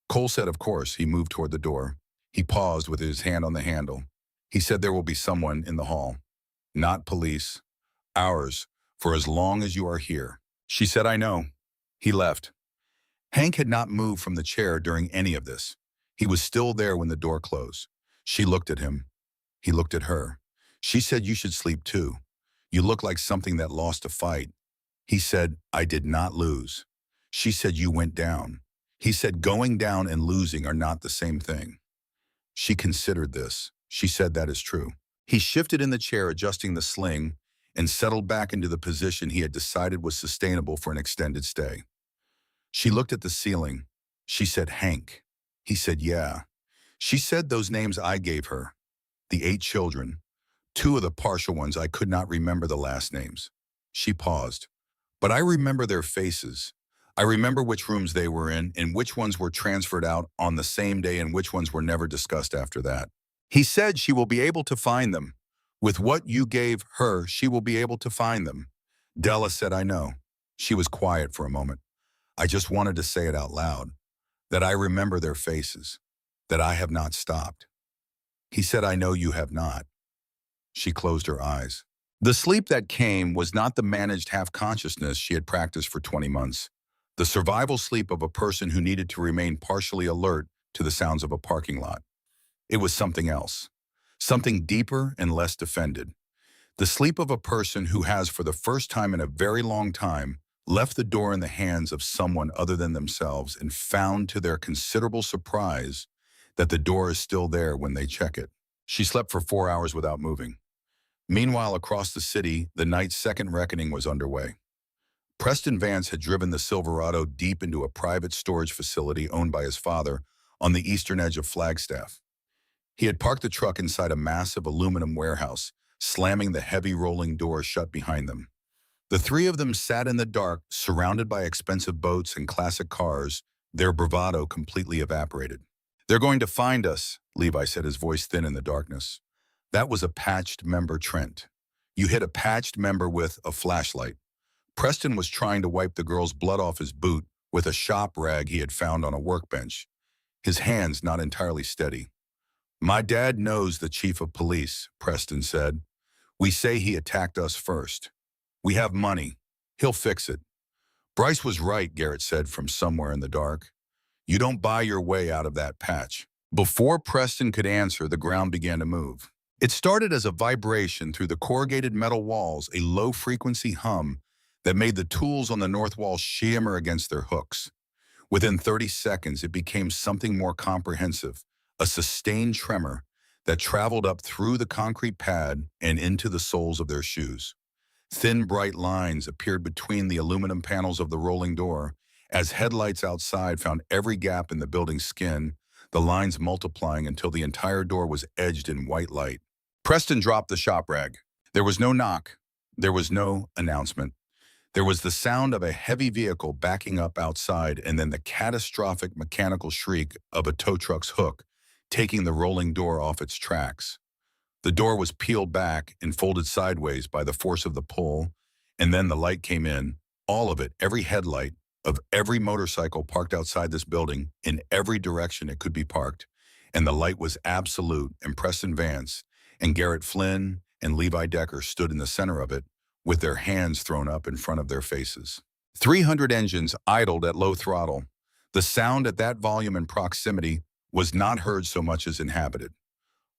Cole said, "Of course." He moved toward the door. He paused with his hand on the handle. He said, "There will be someone in the hall. Not police. Ours, for as long as you are here." She said, "I know." He left. Hank had not moved from the chair during any of this. He was still there when the door closed. She looked at him. He looked at her. She said, "You should sleep too. You look like something that lost a fight." He said, "I did not lose." She said, "You went down." He said, "Going down and losing are not the same thing." She considered this. She said, "That is true." He shifted in the chair, adjusting the sling, and settled back into the position he had decided was sustainable for an extended stay. She looked at the ceiling. She said, "Hank." He said, "Yeah." She said those names I gave her, the 8 children, 2 of the partial ones I could not remember the last names. She paused. "But I remember their faces. I remember which rooms they were in and which ones were transferred out on the same day and which ones were never discussed after that." He said, "She will be able to find them. With what you gave her, she will be able to find them." Della said, "I know." She was quiet for a moment. "I just wanted to say it out loud, that I remember their faces, that I have not stopped." He said, "I know you have not." She closed her eyes. The sleep that came was not the managed half-consciousness she had practiced for 20 months. The survival sleep of a person who needed to remain partially alert to the sounds of a parking lot. It was something else, something deeper and less defended. The sleep of a person who has, for the first time in a very long time, left the door in the hands of someone other than themselves, and found to their considerable surprise that the door is still there when they check it. She slept for 4 hours without moving. Meanwhile, across the city, the night's second reckoning was underway. Preston Vance had driven the Silverado deep into a private storage facility owned by his father on the eastern edge of Flagstaff. He had parked the truck inside a massive aluminum warehouse, slamming the heavy rolling door shut behind them. The three of them sat in the dark, surrounded by expensive boats and classic cars, their bravado completely evaporated. "They're going to find us," Levi said, his voice thin in the darkness. That was a patched member, Trent. You hit a patched member with a flashlight. Preston was trying to wipe the girl's blood off his boot with a shop rag he had found on a workbench, his hands not entirely steady. "My dad knows the chief of police," Preston said. "We say he attacked us first. We have money. He'll fix it." "Bryce was right," Garrett said from somewhere in the dark. "You don't buy your way out of that patch." Before Preston could answer, the ground began to move. It started as a vibration through the corrugated metal walls, a low-frequency hum that made the tools on the north wall shimmer against their hooks. Within 30 seconds, it became something more comprehensive, a sustained tremor that traveled up through the concrete pad and into the soles of their shoes. Thin, bright lines appeared between the aluminum panels of the rolling door. As headlights outside found every gap in the building's skin, the lines multiplying until the entire door was edged in white light. Preston dropped the shop rag. There was no knock. There was no announcement. There was the sound of a heavy vehicle backing up outside, and then the catastrophic mechanical shriek of a tow truck's hook, taking the rolling door off its tracks. The door was peeled back and folded sideways by the force of the pull, and then the light came in, all of it, every headlight of every motorcycle parked outside this building in every direction it could be parked, and the light was absolute, and Preston Vance and Garrett Flynn and Levi Decker stood in the center of it, with their hands thrown up in front of their faces. 300 engines idled at low throttle. The sound at that volume and proximity was not heard so much as inhabited.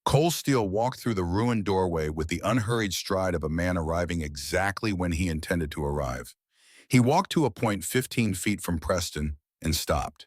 Cole Steele walked through the ruined doorway with the unhurried stride of a man arriving exactly when he intended to arrive. He walked to a point 15 feet from Preston and stopped.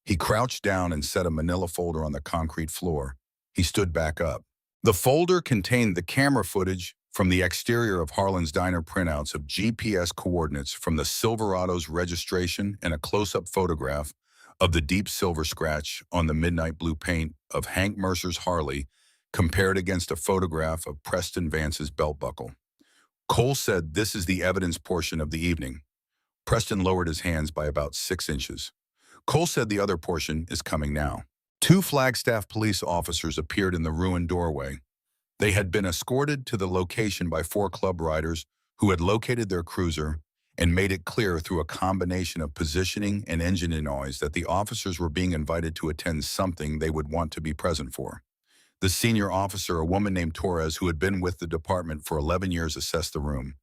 He crouched down and set a manila folder on the concrete floor. He stood back up. The folder contained the camera footage from the exterior of Harlan's Diner, printouts of GPS coordinates from the Silverado's registration, and a close-up photograph of the deep silver scratch on the midnight blue paint of Hank Mercer's Harley, compared against a photograph of Preston Vance's belt buckle. Cole said, "This is the evidence portion of the evening." Preston lowered his hands by about 6 inches. Cole said, "The other portion is coming now." 2 Flagstaff police officers appeared in the ruined doorway. They had been escorted to the location by 4 club riders who had located their cruiser and made it clear through a combination of positioning and engine noise that the officers were being invited to attend something they would want to be present for. The senior officer, a woman named Torres, who had been with the department for 11 years, assessed the room.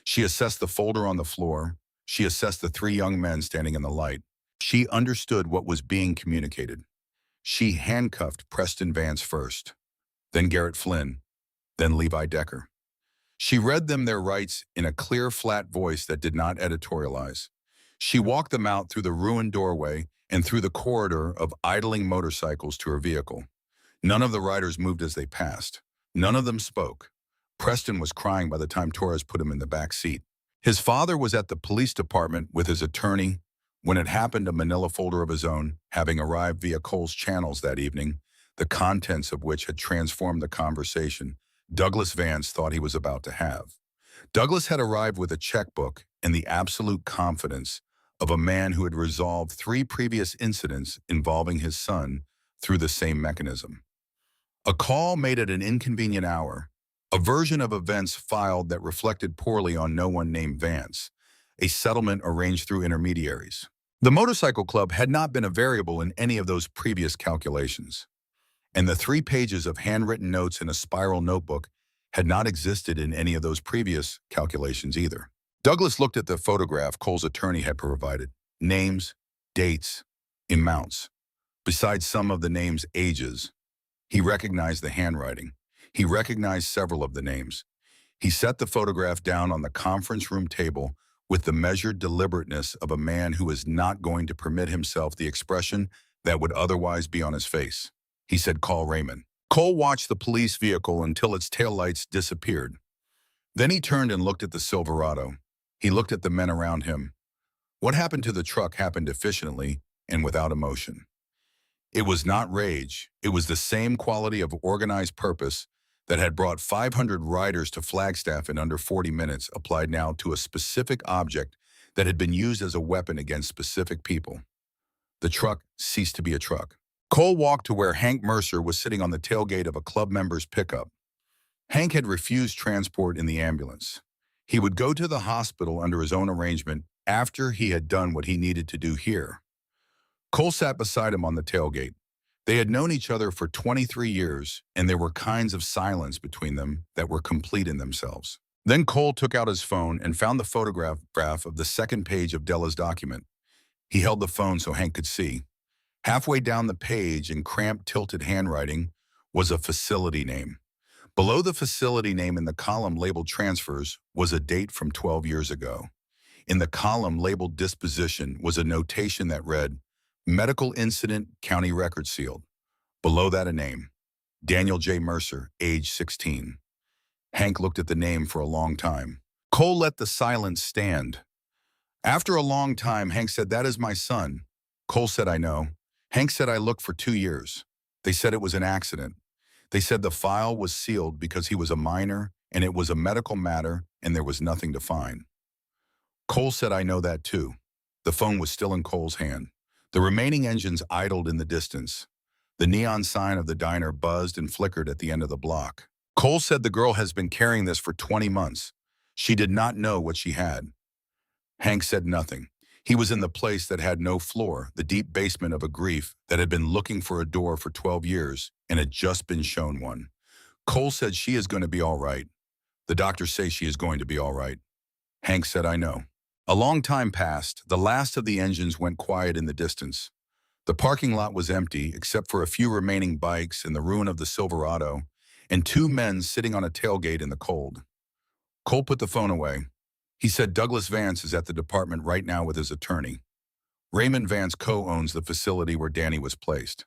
She assessed the folder on the floor. She assessed the 3 young men standing in the light. She understood what was being communicated. She handcuffed Preston Vance first, then Garrett Flynn, then Levi Decker. She read them their rights in a clear, flat voice that did not editorialize. She walked them out through the ruined doorway and through the corridor of idling motorcycles to her vehicle. None of the riders moved as they passed. None of them spoke. Preston was crying by the time Torres put him in the back seat. His father was at the police department with his attorney when it happened, a manila folder of his own, having arrived via Cole's channels that evening, the contents of which had transformed the conversation Douglas Vance thought he was about to have. Douglas had arrived with a checkbook and the absolute confidence of a man who had resolved 3 previous incidents involving his son through the same mechanism. A call made at an inconvenient hour, a version of events filed that reflected poorly on no one named Vance, a settlement arranged through intermediaries. The motorcycle club had not been a variable in any of those previous calculations, and the 3 pages of handwritten notes in a spiral notebook had not existed in any of those previous calculations either. Douglas looked at the photograph Cole's attorney had provided. Names, dates, amounts. Besides some of the names' ages, he recognized the handwriting. He recognized several of the names. He set the photograph down on the conference room table with the measured deliberateness of a man who is not going to permit himself the expression that would otherwise be on his face. He said, "Call Raymond." Cole watched the police vehicle until its taillights disappeared. Then he turned and looked at the Silverado. He looked at the men around him. What happened to the truck happened efficiently and without emotion. It was not rage. It was the same quality of organized purpose that had brought 500 riders to Flagstaff in under 40 minutes, applied now to a specific object that had been used as a weapon against specific people. The truck ceased to be a truck. Cole walked to where Hank Mercer was sitting on the tailgate of a club member's pickup. Hank had refused transport in the ambulance. He would go to the hospital under his own arrangement after he had done what he needed to do here. Cole sat beside him on the tailgate. They had known each other for 23 years, and there were kinds of silence between them that were complete in themselves. Then Cole took out his phone and found the photograph of the second page of Della's document. He held the phone so Hank could see. Halfway down the page, in cramped, tilted handwriting, was a facility name. Below the facility name in the column labeled transfers was a date from 12 years ago. In the column labeled disposition was a notation that read, "Medical incident, county record sealed." Below that a name, Daniel J. Mercer, age 16. Hank looked at the name for a long time. Cole let the silence stand. After a long time, Hank said, "That is my son." Cole said, "I know." Hank said, "I looked for 2 years. They said it was an accident. They said the file was sealed because he was a minor and it was a medical matter and there was nothing to find." Cole said, "I know that too." The phone was still in Cole's hand. The remaining engines idled in the distance. The neon sign of the diner buzzed and flickered at the end of the block. Cole said, "The girl has been carrying this for 20 months. She did not know what she had." Hank said nothing. He was in the place that had no floor, the deep basement of a grief that had been looking for a door for 12 years and had just been shown one. Cole said, "She is going to be all right. The doctors say she is going to be all right." Hank said, "I know." A long time passed. The last of the engines went quiet in the distance. The parking lot was empty except for a few remaining bikes and the ruin of the Silverado and 2 men sitting on a tailgate in the cold. Cole put the phone away. He said, "Douglas Vance is at the department right now with his attorney. Raymond Vance co-owns the facility where Danny was placed.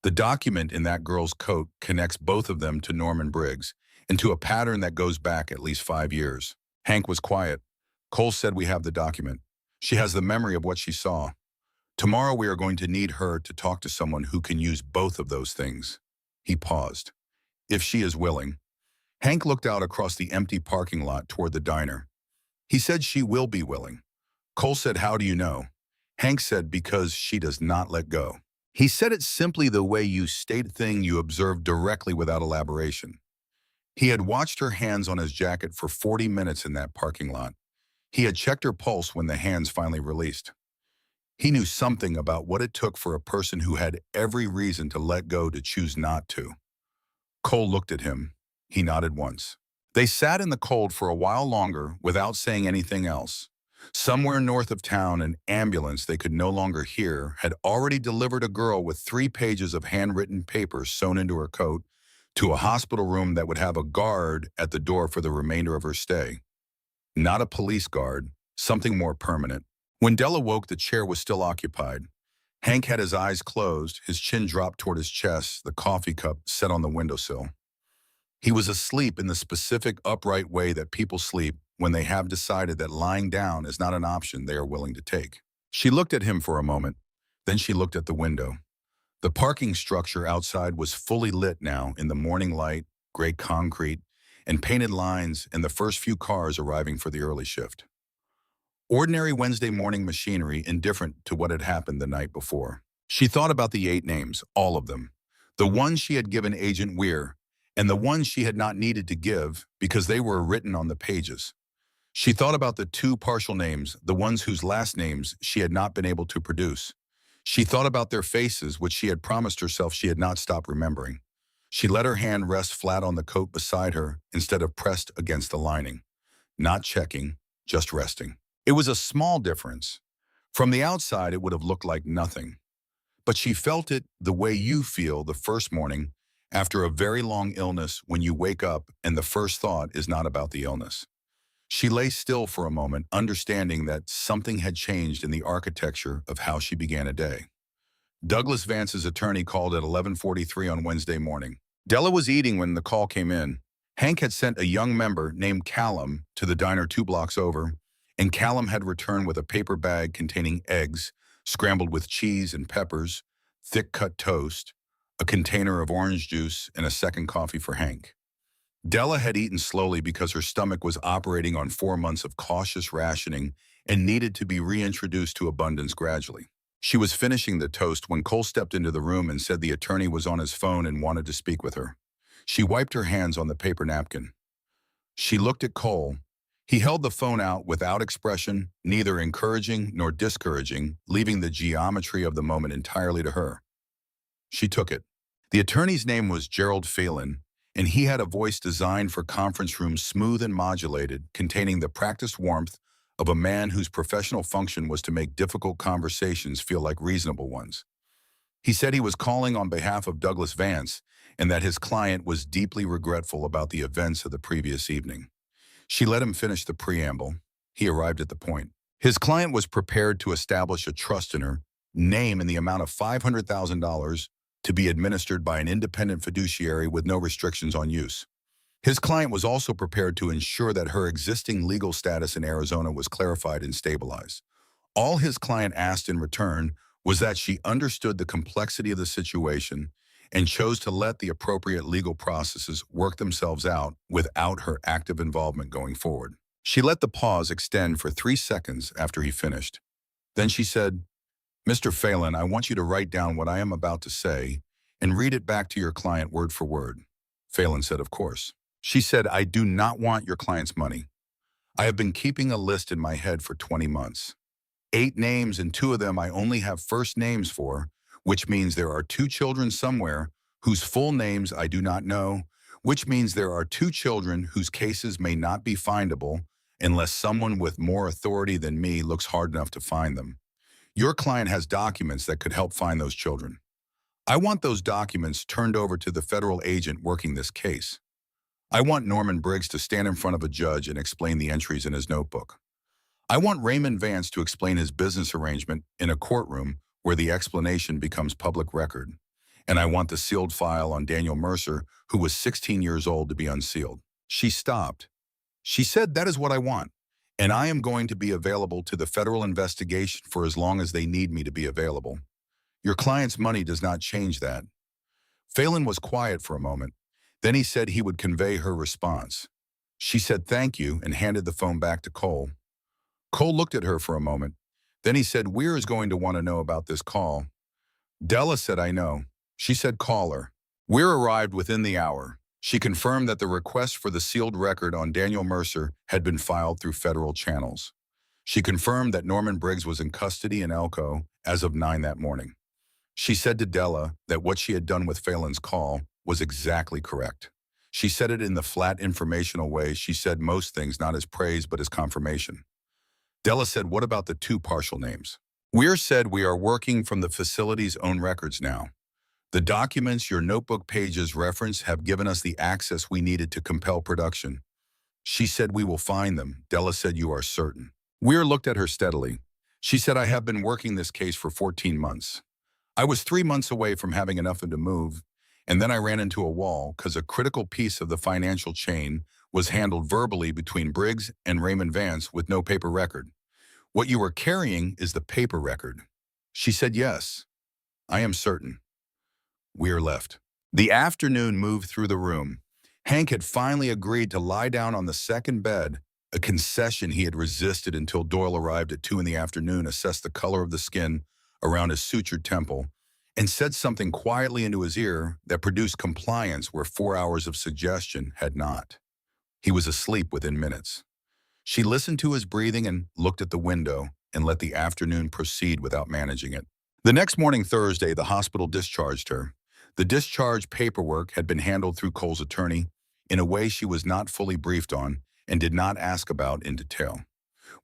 The document in that girl's coat connects both of them to Norman Briggs and to a pattern that goes back at least 5 years." Hank was quiet. Cole said, "We have the document. She has the memory of what she saw. Tomorrow we are going to need her to talk to someone who can use both of those things." He paused. "If she is willing." Hank looked out across the empty parking lot toward the diner. He said, "She will be willing." Cole said, "How do you know?" Hank said, "Because she does not let go." He said it simply the way you state a thing you observe directly without elaboration. He had watched her hands on his jacket for 40 minutes in that parking lot. He had checked her pulse when the hands finally released. He knew something about what it took for a person who had every reason to let go to choose not to. Cole looked at him. He nodded once. They sat in the cold for a while longer without saying anything else. Somewhere north of town, an ambulance they could no longer hear had already delivered a girl with 3 pages of handwritten paper sewn into her coat to a hospital room that would have a guard at the door for the remainder of her stay. Not a police guard, something more permanent. When Della woke, the chair was still occupied. Hank had his eyes closed, his chin dropped toward his chest, the coffee cup set on the windowsill. He was asleep in the specific upright way that people sleep when they have decided that lying down is not an option they are willing to take. She looked at him for a moment. Then she looked at the window. The parking structure outside was fully lit now in the morning light, gray concrete, and painted lines and the first few cars arriving for the early shift. Ordinary Wednesday morning machinery, indifferent to what had happened the night before. She thought about the 8 names, all of them. The ones she had given Agent Weir, and the ones she had not needed to give because they were written on the pages. She thought about the 2 partial names, the ones whose last names she had not been able to produce. She thought about their faces, which she had promised herself she had not stopped remembering. She let her hand rest flat on the coat beside her instead of pressed against the lining. Not checking, just resting. It was a small difference. From the outside, it would have looked like nothing. But she felt it the way you feel the first morning after a very long illness when you wake up and the first thought is not about the illness. She lay still for a moment, understanding that something had changed in the architecture of how she began a day. Douglas Vance's attorney called at 11:43 on Wednesday morning. Della was eating when the call came in. Hank had sent a young member named Callum to the diner 2 blocks over, and Callum had returned with a paper bag containing eggs, scrambled with cheese and peppers, thick-cut toast, a container of orange juice, and a second coffee for Hank. Della had eaten slowly because her stomach was operating on 4 months of cautious rationing and needed to be reintroduced to abundance gradually. She was finishing the toast when Cole stepped into the room and said the attorney was on his phone and wanted to speak with her. She wiped her hands on the paper napkin. She looked at Cole. He held the phone out without expression, neither encouraging nor discouraging, leaving the geometry of the moment entirely to her. She took it. The attorney's name was Gerald Phelan, and he had a voice designed for conference rooms, smooth and modulated, containing the practiced warmth of a man whose professional function was to make difficult conversations feel like reasonable ones. He said he was calling on behalf of Douglas Vance and that his client was deeply regretful about the events of the previous evening. She let him finish the preamble. He arrived at the point. His client was prepared to establish a trust in her name in the amount of $500,000 to be administered by an independent fiduciary with no restrictions on use. His client was also prepared to ensure that her existing legal status in Arizona was clarified and stabilized. All his client asked in return was that she understood the complexity of the situation and chose to let the appropriate legal processes work themselves out without her active involvement going forward. She let the pause extend for 3 seconds after he finished. Then she said, "Mr. Phelan, I want you to write down what I am about to say and read it back to your client word for word." Phelan said, "Of course." She said, "I do not want your client's money. I have been keeping a list in my head for 20 months. 8 names, and 2 of them I only have first names for, which means there are 2 children somewhere whose full names I do not know, which means there are 2 children whose cases may not be findable unless someone with more authority than me looks hard enough to find them. Your client has documents that could help find those children. I want those documents turned over to the federal agent working this case. I want Norman Briggs to stand in front of a judge and explain the entries in his notebook. I want Raymond Vance to explain his business arrangement in a courtroom where the explanation becomes public record. And I want the sealed file on Daniel Mercer, who was 16 years old, to be unsealed." She stopped. She said, "That is what I want, and I am going to be available to the federal investigation for as long as they need me to be available. Your client's money does not change that." Phelan was quiet for a moment. Then he said he would convey her response. She said thank you and handed the phone back to Cole. Cole looked at her for a moment. Then he said, "Weir is going to want to know about this call." Della said, "I know." She said, "Call her." Weir arrived within the hour. She confirmed that the request for the sealed record on Daniel Mercer had been filed through federal channels. She confirmed that Norman Briggs was in custody in Elko as of 9 that morning. She said to Della that what she had done with Phelan's call was exactly correct. She said it in the flat, informational way she said most things, not as praise but as confirmation. Della said, "What about the 2 partial names?" Weir said, "We are working from the facility's own records now. The documents your notebook pages reference have given us the access we needed to compel production." She said, "We will find them." Della said, "You are certain?" Weir looked at her steadily. She said, "I have been working this case for 14 months. I was 3 months away from having enough to move, and then I ran into a wall because a critical piece of the financial chain was handled verbally between Briggs and Raymond Vance with no paper record. What you are carrying is the paper record." She said, "Yes, I am certain." Weir left. The afternoon moved through the room. Hank had finally agreed to lie down on the second bed, a concession he had resisted until Doyle arrived at 2 in the afternoon, assessed the color of the skin around his sutured temple, and said something quietly into his ear that produced compliance where 4 hours of suggestion had not. He was asleep within minutes. She listened to his breathing and looked at the window and let the afternoon proceed without managing it. The next morning, Thursday, the hospital discharged her. The discharge paperwork had been handled through Cole's attorney in a way she was not fully briefed on and did not ask about in detail.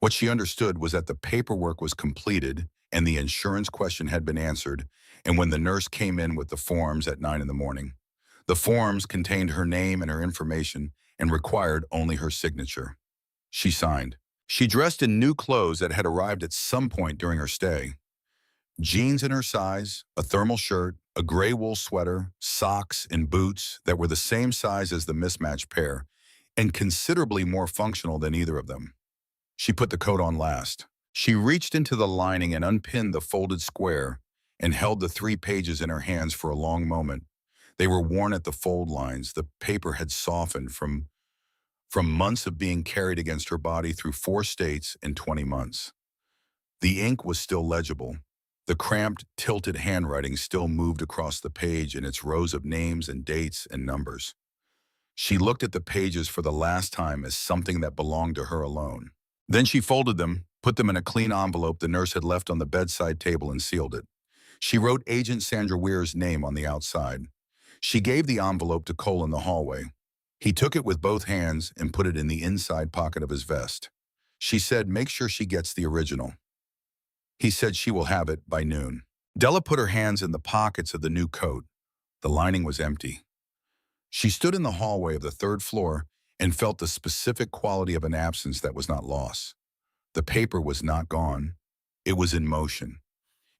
What she understood was that the paperwork was completed and the insurance question had been answered, and when the nurse came in with the forms at 9 in the morning, the forms contained her name and her information and required only her signature. She signed. She dressed in new clothes that had arrived at some point during her stay. Jeans in her size, a thermal shirt, a gray wool sweater, socks, and boots that were the same size as the mismatched pair, and considerably more functional than either of them. She put the coat on last. She reached into the lining and unpinned the folded square and held the 3 pages in her hands for a long moment. They were worn at the fold lines. The paper had softened from months of being carried against her body through 4 states in 20 months. The ink was still legible. The cramped, tilted handwriting still moved across the page in its rows of names and dates and numbers. She looked at the pages for the last time as something that belonged to her alone. Then she folded them, put them in a clean envelope the nurse had left on the bedside table and sealed it. She wrote Agent Sandra Weir's name on the outside. She gave the envelope to Cole in the hallway. He took it with both hands and put it in the inside pocket of his vest. She said, "Make sure she gets the original." He said she will have it by noon. Della put her hands in the pockets of the new coat. The lining was empty. She stood in the hallway of the 3rd floor and felt the specific quality of an absence that was not lost. The paper was not gone. It was in motion.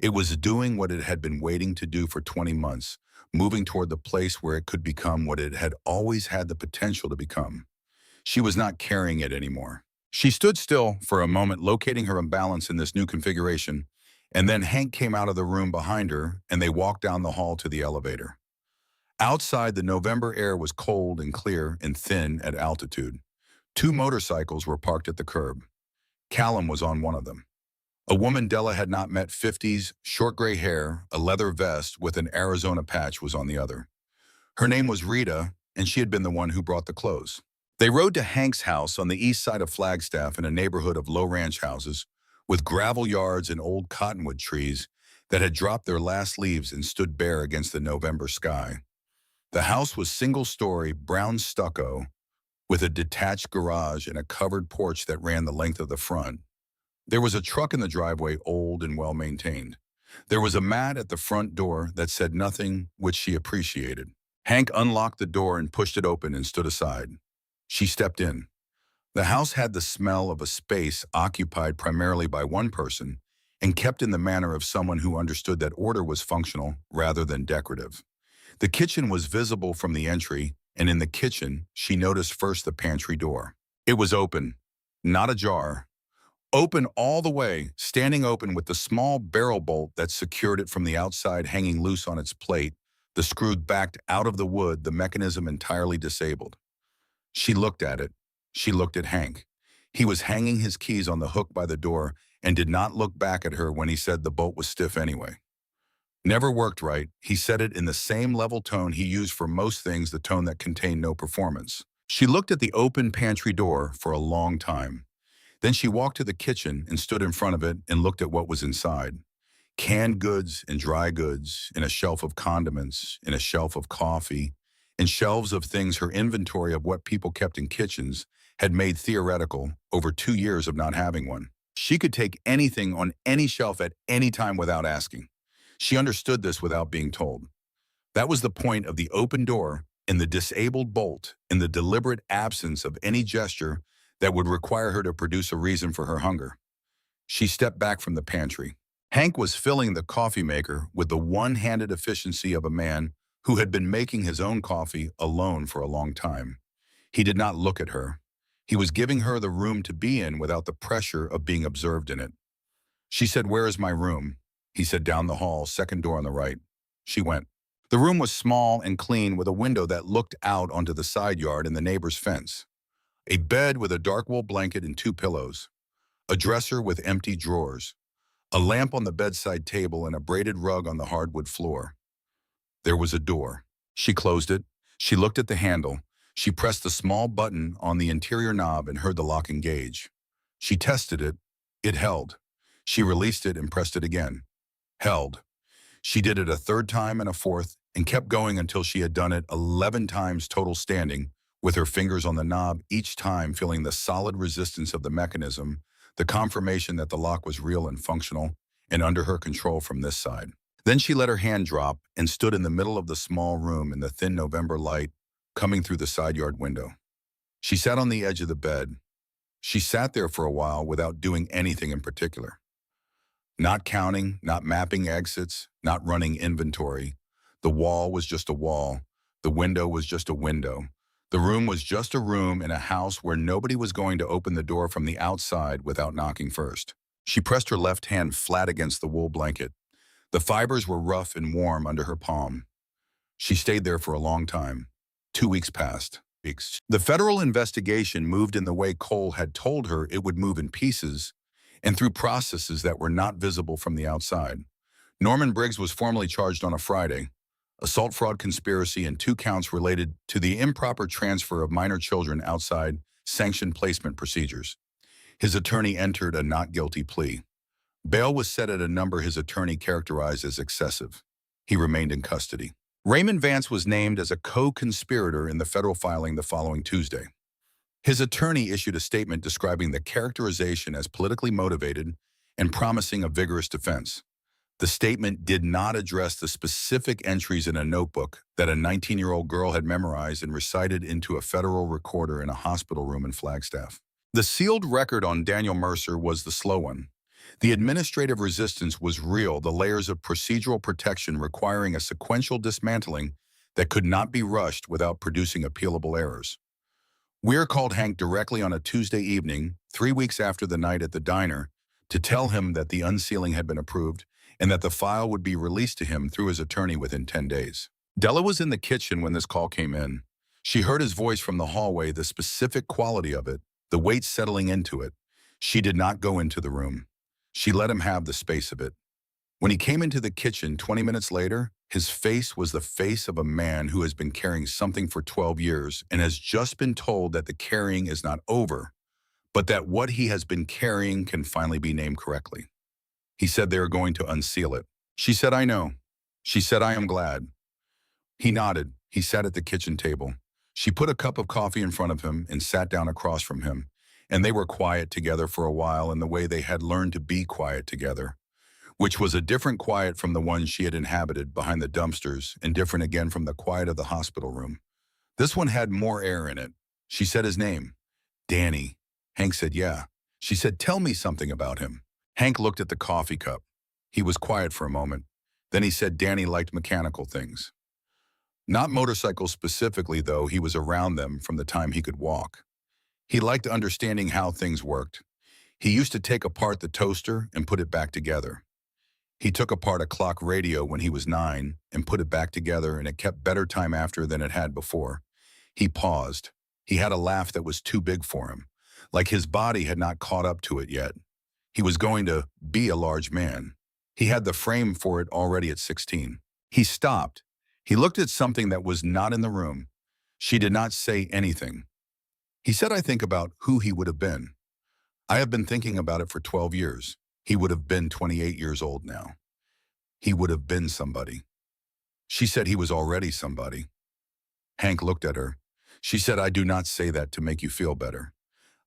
It was doing what it had been waiting to do for 20 months, moving toward the place where it could become what it had always had the potential to become. She was not carrying it anymore. She stood still for a moment, locating her imbalance in this new configuration, and then Hank came out of the room behind her, and they walked down the hall to the elevator. Outside, the November air was cold and clear and thin at altitude. 2 motorcycles were parked at the curb. Callum was on one of them. A woman Della had not met, 50s, short gray hair, a leather vest with an Arizona patch, was on the other. Her name was Rita, and she had been the one who brought the clothes. They rode to Hank's house on the east side of Flagstaff in a neighborhood of low ranch houses with gravel yards and old cottonwood trees that had dropped their last leaves and stood bare against the November sky. The house was single-story, brown stucco, with a detached garage and a covered porch that ran the length of the front. There was a truck in the driveway, old and well-maintained. There was a mat at the front door that said nothing, which she appreciated. Hank unlocked the door and pushed it open and stood aside. She stepped in. The house had the smell of a space occupied primarily by one person and kept in the manner of someone who understood that order was functional rather than decorative. The kitchen was visible from the entry, and in the kitchen, she noticed first the pantry door. It was open, not ajar. Open all the way, standing open with the small barrel bolt that secured it from the outside hanging loose on its plate, the screw backed out of the wood, the mechanism entirely disabled. She looked at it. She looked at Hank. He was hanging his keys on the hook by the door and did not look back at her when he said the bolt was stiff anyway. Never worked right. He said it in the same level tone he used for most things, the tone that contained no performance. She looked at the open pantry door for a long time. Then she walked to the kitchen and stood in front of it and looked at what was inside. Canned goods and dry goods, and a shelf of condiments, and a shelf of coffee, and shelves of things her inventory of what people kept in kitchens had made theoretical over 2 years of not having one. She could take anything on any shelf at any time without asking. She understood this without being told. That was the point of the open door and the disabled bolt and the deliberate absence of any gesture that would require her to produce a reason for her hunger. She stepped back from the pantry. Hank was filling the coffee maker with the one-handed efficiency of a man who had been making his own coffee alone for a long time. He did not look at her. He was giving her the room to be in without the pressure of being observed in it. She said, "Where is my room?" He said, "Down the hall, second door on the right." She went. The room was small and clean with a window that looked out onto the side yard and the neighbor's fence. A bed with a dark wool blanket and 2 pillows. A dresser with empty drawers. A lamp on the bedside table and a braided rug on the hardwood floor. There was a door. She closed it. She looked at the handle. She pressed the small button on the interior knob and heard the lock engage. She tested it. It held. She released it and pressed it again. Held. She did it a 3rd time and a 4th and kept going until she had done it 11 times total, standing with her fingers on the knob, each time feeling the solid resistance of the mechanism, the confirmation that the lock was real and functional and under her control from this side. Then she let her hand drop and stood in the middle of the small room in the thin November light coming through the side yard window. She sat on the edge of the bed. She sat there for a while without doing anything in particular. Not counting, not mapping exits, not running inventory. The wall was just a wall. The window was just a window. The room was just a room in a house where nobody was going to open the door from the outside without knocking first. She pressed her left hand flat against the wool blanket. The fibers were rough and warm under her palm. She stayed there for a long time. 2 weeks passed. The federal investigation moved in the way Cole had told her it would move in pieces, and through processes that were not visible from the outside. Norman Briggs was formally charged on a Friday, assault, fraud, conspiracy, and 2 counts related to the improper transfer of minor children outside sanctioned placement procedures. His attorney entered a not guilty plea. Bail was set at a number his attorney characterized as excessive. He remained in custody. Raymond Vance was named as a co-conspirator in the federal filing the following Tuesday. His attorney issued a statement describing the characterization as politically motivated and promising a vigorous defense. The statement did not address the specific entries in a notebook that a 19-year-old girl had memorized and recited into a federal recorder in a hospital room in Flagstaff. The sealed record on Daniel Mercer was the slow one. The administrative resistance was real, the layers of procedural protection requiring a sequential dismantling that could not be rushed without producing appealable errors. Weir called Hank directly on a Tuesday evening, 3 weeks after the night at the diner, to tell him that the unsealing had been approved and that the file would be released to him through his attorney within 10 days. Della was in the kitchen when this call came in. She heard his voice from the hallway, the specific quality of it, the weight settling into it. She did not go into the room. She let him have the space of it. When he came into the kitchen 20 minutes later, his face was the face of a man who has been carrying something for 12 years and has just been told that the carrying is not over, but that what he has been carrying can finally be named correctly. He said they are going to unseal it. She said, "I know." She said, "I am glad." He nodded. He sat at the kitchen table. She put a cup of coffee in front of him and sat down across from him, and they were quiet together for a while in the way they had learned to be quiet together, which was a different quiet from the one she had inhabited behind the dumpsters and different again from the quiet of the hospital room. This one had more air in it. She said his name. "Danny." Hank said, "Yeah." She said, "Tell me something about him." Hank looked at the coffee cup. He was quiet for a moment. Then he said Danny liked mechanical things. Not motorcycles specifically, though he was around them from the time he could walk. He liked understanding how things worked. He used to take apart the toaster and put it back together. He took apart a clock radio when he was 9 and put it back together, and it kept better time after than it had before. He paused. He had a laugh that was too big for him, like his body had not caught up to it yet. He was going to be a large man. He had the frame for it already at 16. He stopped. He looked at something that was not in the room. She did not say anything. He said, "I think about who he would have been. I have been thinking about it for 12 years. He would have been 28 years old now. He would have been somebody." She said he was already somebody. Hank looked at her. She said, "I do not say that to make you feel better.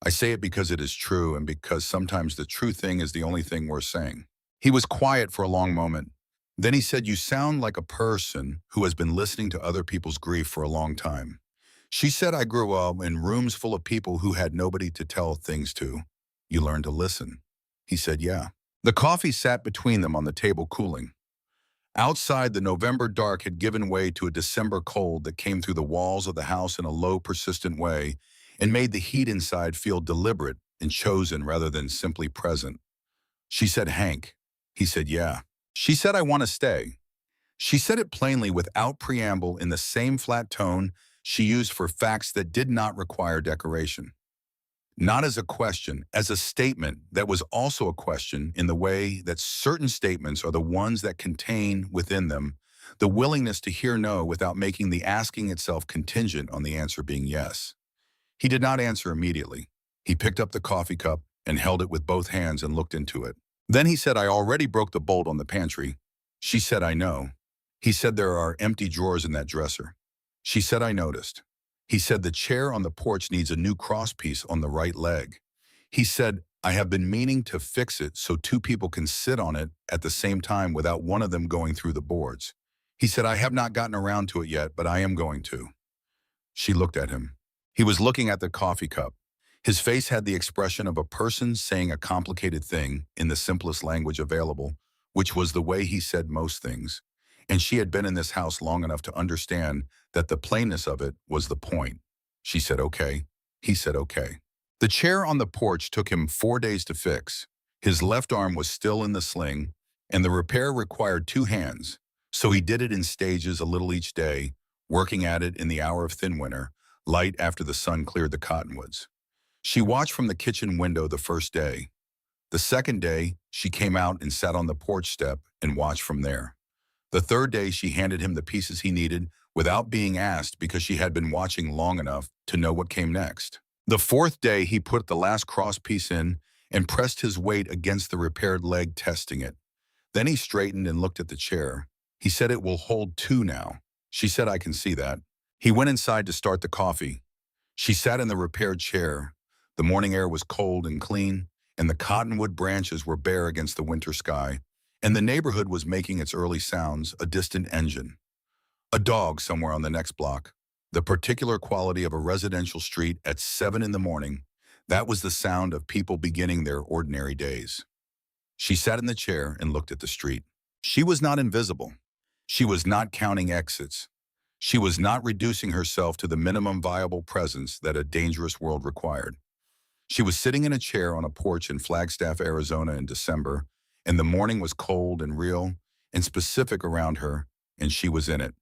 I say it because it is true and because sometimes the true thing is the only thing worth saying." He was quiet for a long moment. Then he said, "You sound like a person who has been listening to other people's grief for a long time." She said, "I grew up in rooms full of people who had nobody to tell things to. You learn to listen." He said, "Yeah." The coffee sat between them on the table cooling. Outside, the November dark had given way to a December cold that came through the walls of the house in a low, persistent way and made the heat inside feel deliberate and chosen rather than simply present. She said, "Hank." He said, "Yeah." She said, "I want to stay." She said it plainly without preamble in the same flat tone she used for facts that did not require decoration. Not as a question, as a statement that was also a question in the way that certain statements are the ones that contain within them the willingness to hear no without making the asking itself contingent on the answer being yes. He did not answer immediately. He picked up the coffee cup and held it with both hands and looked into it. Then he said, "I already broke the bolt on the pantry." She said, "I know." He said, "There are empty drawers in that dresser." She said, "I noticed." He said, "The chair on the porch needs a new crosspiece on the right leg." He said, "I have been meaning to fix it so 2 people can sit on it at the same time without one of them going through the boards." He said, "I have not gotten around to it yet, but I am going to." She looked at him. He was looking at the coffee cup. His face had the expression of a person saying a complicated thing in the simplest language available, which was the way he said most things. And she had been in this house long enough to understand that the plainness of it was the point. She said, okay. He said, okay. The chair on the porch took him 4 days to fix. His left arm was still in the sling, and the repair required 2 hands. So he did it in stages a little each day, working at it in the hour of thin winter, light after the sun cleared the cottonwoods. She watched from the kitchen window the first day. The second day, she came out and sat on the porch step and watched from there. The third day, she handed him the pieces he needed without being asked because she had been watching long enough to know what came next. The fourth day, he put the last cross piece in and pressed his weight against the repaired leg, testing it. Then he straightened and looked at the chair. He said, "It will hold 2 now." She said, "I can see that." He went inside to start the coffee. She sat in the repaired chair. The morning air was cold and clean, and the cottonwood branches were bare against the winter sky, and the neighborhood was making its early sounds, a distant engine. A dog somewhere on the next block. The particular quality of a residential street at 7 in the morning, that was the sound of people beginning their ordinary days. She sat in the chair and looked at the street. She was not invisible. She was not counting exits. She was not reducing herself to the minimum viable presence that a dangerous world required. She was sitting in a chair on a porch in Flagstaff, Arizona in December, and the morning was cold and real and specific around her, and she was in it.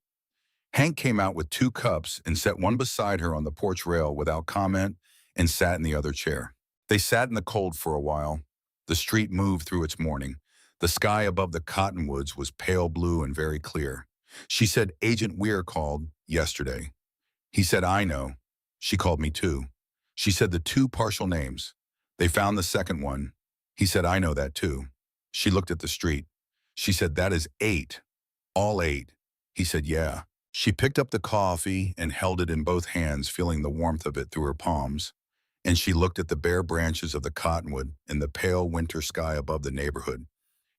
Hank came out with 2 cups and set one beside her on the porch rail without comment and sat in the other chair. They sat in the cold for a while. The street moved through its morning. The sky above the cottonwoods was pale blue and very clear. She said, "Agent Weir called yesterday." He said, "I know. She called me too." She said the 2 partial names. They found the second one. He said, "I know that too." She looked at the street. She said, "That is 8. All 8. He said, "Yeah." She picked up the coffee and held it in both hands, feeling the warmth of it through her palms. And she looked at the bare branches of the cottonwood and the pale winter sky above the neighborhood,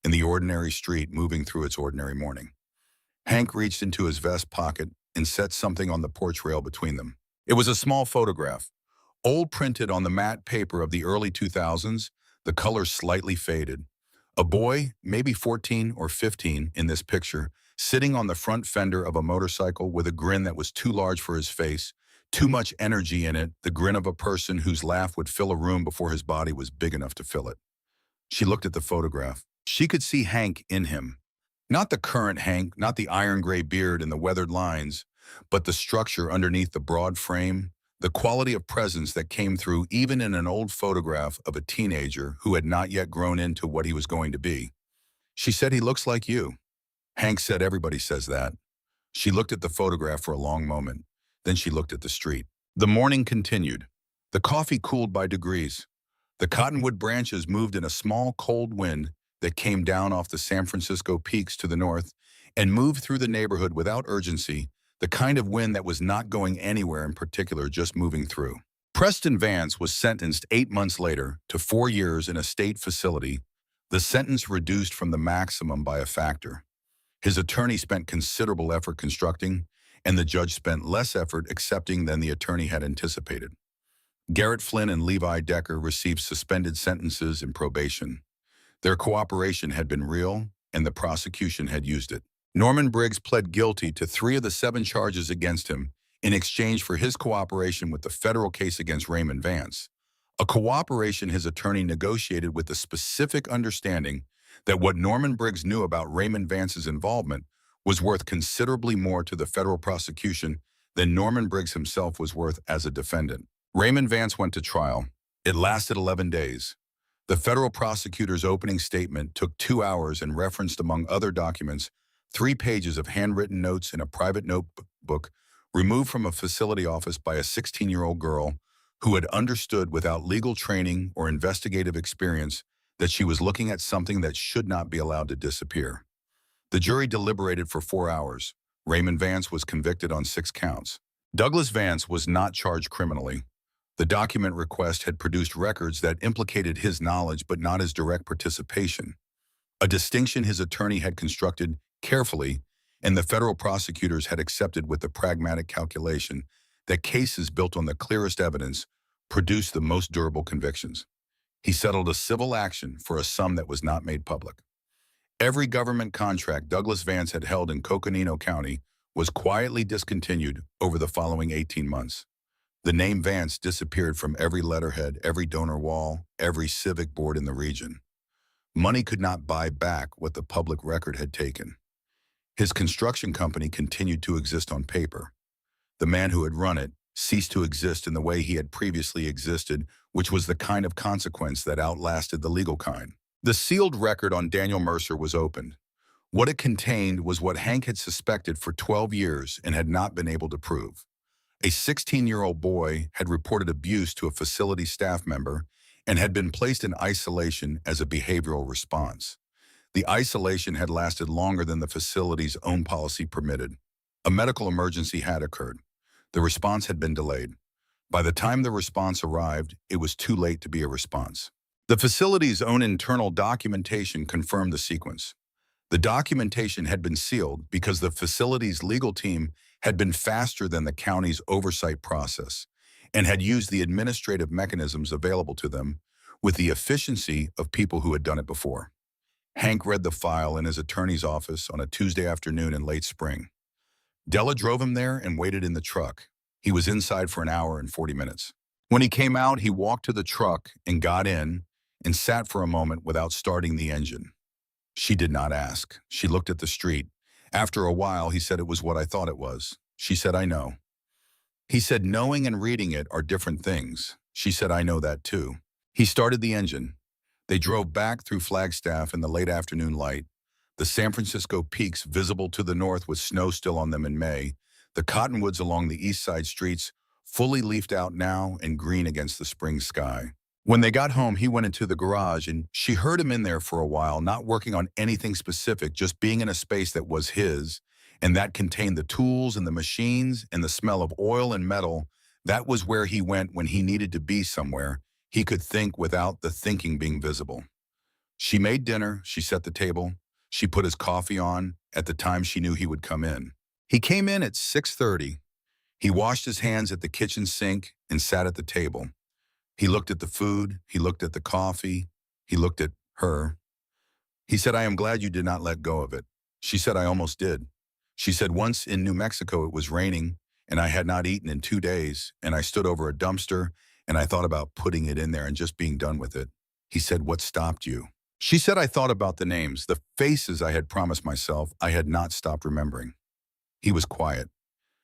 and the ordinary street moving through its ordinary morning. Hank reached into his vest pocket and set something on the porch rail between them. It was a small photograph, old printed on the matte paper of the early 2000s, the color slightly faded. A boy, maybe 14 or 15 in this picture, sitting on the front fender of a motorcycle with a grin that was too large for his face, too much energy in it, the grin of a person whose laugh would fill a room before his body was big enough to fill it. She looked at the photograph. She could see Hank in him. Not the current Hank, not the iron gray beard and the weathered lines, but the structure underneath the broad frame, the quality of presence that came through even in an old photograph of a teenager who had not yet grown into what he was going to be. She said, "He looks like you." Hank said, "Everybody says that." She looked at the photograph for a long moment. Then she looked at the street. The morning continued. The coffee cooled by degrees. The cottonwood branches moved in a small, cold wind that came down off the San Francisco peaks to the north and moved through the neighborhood without urgency, the kind of wind that was not going anywhere in particular, just moving through. Preston Vance was sentenced 8 months later to 4 years in a state facility, the sentence reduced from the maximum by a factor. His attorney spent considerable effort constructing, and the judge spent less effort accepting than the attorney had anticipated. Garrett Flynn and Levi Decker received suspended sentences and probation. Their cooperation had been real, and the prosecution had used it. Norman Briggs pled guilty to 3 of the 7 charges against him in exchange for his cooperation with the federal case against Raymond Vance, a cooperation his attorney negotiated with the specific understanding that what Norman Briggs knew about Raymond Vance's involvement was worth considerably more to the federal prosecution than Norman Briggs himself was worth as a defendant. Raymond Vance went to trial. It lasted 11 days. The federal prosecutor's opening statement took 2 hours and referenced, among other documents, 3 pages of handwritten notes in a private notebook removed from a facility office by a 16-year-old girl who had understood without legal training or investigative experience that she was looking at something that should not be allowed to disappear. The jury deliberated for 4 hours. Raymond Vance was convicted on 6 counts. Douglas Vance was not charged criminally. The document request had produced records that implicated his knowledge but not his direct participation, a distinction his attorney had constructed carefully and the federal prosecutors had accepted with the pragmatic calculation that cases built on the clearest evidence produced the most durable convictions. He settled a civil action for a sum that was not made public. Every government contract Douglas Vance had held in Coconino County was quietly discontinued over the following 18 months. The name Vance disappeared from every letterhead, every donor wall, every civic board in the region. Money could not buy back what the public record had taken. His construction company continued to exist on paper. The man who had run it ceased to exist in the way he had previously existed, which was the kind of consequence that outlasted the legal kind. The sealed record on Daniel Mercer was opened. What it contained was what Hank had suspected for 12 years and had not been able to prove. A 16-year-old boy had reported abuse to a facility staff member and had been placed in isolation as a behavioral response. The isolation had lasted longer than the facility's own policy permitted. A medical emergency had occurred. The response had been delayed. By the time the response arrived, it was too late to be a response. The facility's own internal documentation confirmed the sequence. The documentation had been sealed because the facility's legal team had been faster than the county's oversight process and had used the administrative mechanisms available to them with the efficiency of people who had done it before. Hank read the file in his attorney's office on a Tuesday afternoon in late spring. Della drove him there and waited in the truck. He was inside for an hour and 40 minutes. When he came out, he walked to the truck and got in and sat for a moment without starting the engine. She did not ask. She looked at the street. After a while, he said, "It was what I thought it was." She said, "I know." He said, "Knowing and reading it are different things." She said, "I know that too." He started the engine. They drove back through Flagstaff in the late afternoon light, the San Francisco peaks visible to the north with snow still on them in May, the cottonwoods along the east side streets fully leafed out now and green against the spring sky. When they got home, he went into the garage and she heard him in there for a while, not working on anything specific, just being in a space that was his, and that contained the tools and the machines and the smell of oil and metal. That was where he went when he needed to be somewhere. He could think without the thinking being visible. She made dinner, she set the table, she put his coffee on at the time she knew he would come in. He came in at 6:30. He washed his hands at the kitchen sink and sat at the table. He looked at the food, he looked at the coffee, he looked at her. He said, "I am glad you did not let go of it." She said, "I almost did." She said, "Once in New Mexico it was raining and I had not eaten in 2 days and I stood over a dumpster and I thought about putting it in there and just being done with it." He said, "What stopped you?" She said, "I thought about the names, the faces I had promised myself I had not stopped remembering." He was quiet.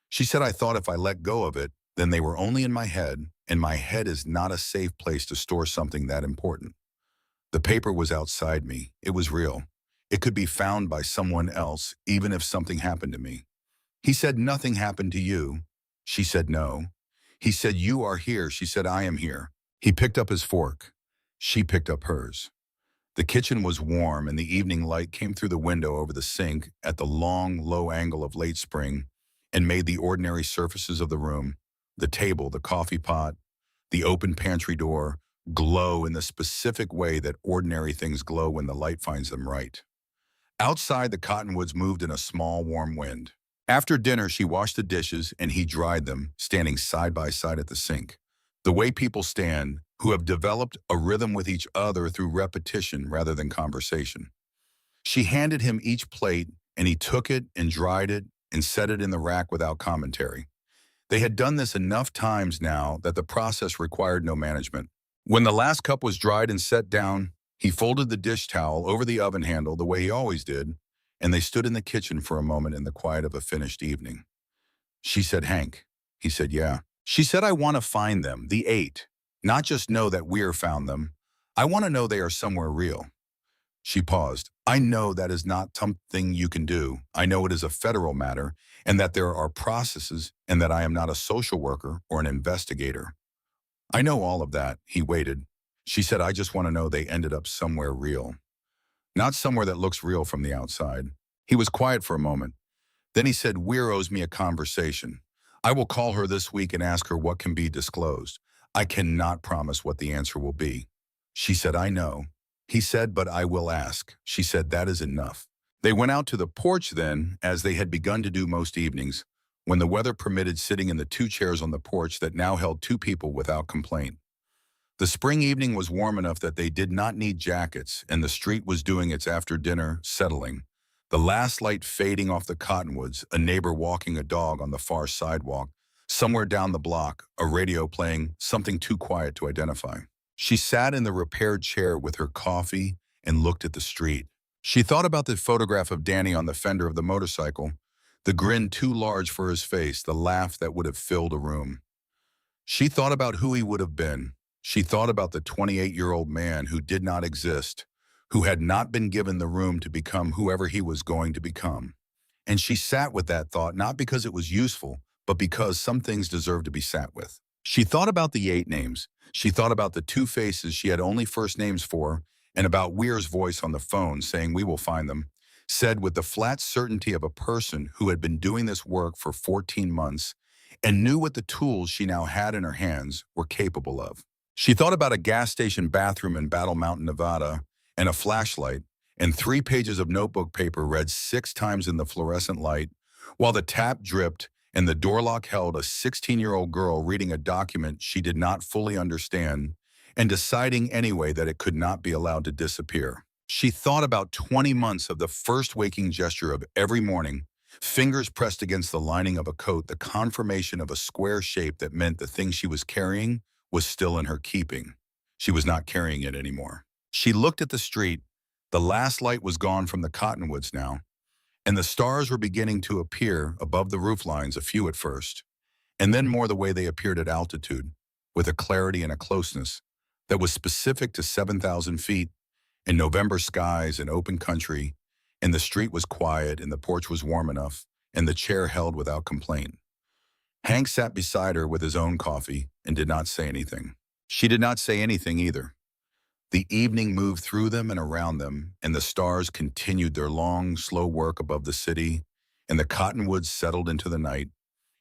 She said, "I thought if I let go of it, then they were only in my head, and my head is not a safe place to store something that important. The paper was outside me. It was real. It could be found by someone else, even if something happened to me." He said, "Nothing happened to you." She said, "No." He said, "You are here." She said, "I am here." He picked up his fork. She picked up hers. The kitchen was warm, and the evening light came through the window over the sink at the long, low angle of late spring and made the ordinary surfaces of the room, the table, the coffee pot, the open pantry door, glow in the specific way that ordinary things glow when the light finds them right. Outside, the cottonwoods moved in a small, warm wind. After dinner, she washed the dishes and he dried them, standing side by side at the sink. The way people stand, who have developed a rhythm with each other through repetition rather than conversation. She handed him each plate and he took it and dried it and set it in the rack without commentary. They had done this enough times now that the process required no management. When the last cup was dried and set down, he folded the dish towel over the oven handle the way he always did, and they stood in the kitchen for a moment in the quiet of a finished evening. She said, "Hank." He said, "Yeah." She said, "I want to find them, the 8. Not just know that we're found them. I want to know they are somewhere real." She paused. "I know that is not something you can do. I know it is a federal matter and that there are processes and that I am not a social worker or an investigator." "I know all of that." He waited. She said, "I just want to know they ended up somewhere real. Not somewhere that looks real from the outside." He was quiet for a moment. Then he said, "Weir owes me a conversation. I will call her this week and ask her what can be disclosed. I cannot promise what the answer will be." She said, "I know." He said, "But I will ask." She said, "That is enough." They went out to the porch then, as they had begun to do most evenings, when the weather permitted sitting in the two chairs on the porch that now held two people without complaint. The spring evening was warm enough that they did not need jackets, and the street was doing its after-dinner settling. The last light fading off the cottonwoods, a neighbor walking a dog on the far sidewalk, somewhere down the block, a radio playing, something too quiet to identify. She sat in the repaired chair with her coffee and looked at the street. She thought about the photograph of Danny on the fender of the motorcycle, the grin too large for his face, the laugh that would have filled a room. She thought about who he would have been. She thought about the 28-year-old man who did not exist, who had not been given the room to become whoever he was going to become. And she sat with that thought not because it was useful, but because some things deserve to be sat with. She thought about the 8 names. She thought about the 2 faces she had only first names for, and about Weir's voice on the phone saying we will find them, said with the flat certainty of a person who had been doing this work for 14 months and knew what the tools she now had in her hands were capable of. She thought about a gas station bathroom in Battle Mountain, Nevada, and a flashlight, and 3 pages of notebook paper read 6 times in the fluorescent light, while the tap dripped and the door lock held a 16-year-old girl reading a document she did not fully understand and deciding anyway that it could not be allowed to disappear. She thought about 20 months of the first waking gesture of every morning, fingers pressed against the lining of a coat, the confirmation of a square shape that meant the thing she was carrying was still in her keeping. She was not carrying it anymore. She looked at the street. The last light was gone from the cottonwoods now, and the stars were beginning to appear above the rooflines, a few at first, and then more the way they appeared at altitude, with a clarity and a closeness that was specific to 7,000 feet, in November skies and open country, and the street was quiet and the porch was warm enough, and the chair held without complaint. Hank sat beside her with his own coffee and did not say anything. She did not say anything either. The evening moved through them and around them, and the stars continued their long, slow work above the city, and the cottonwoods settled into the night,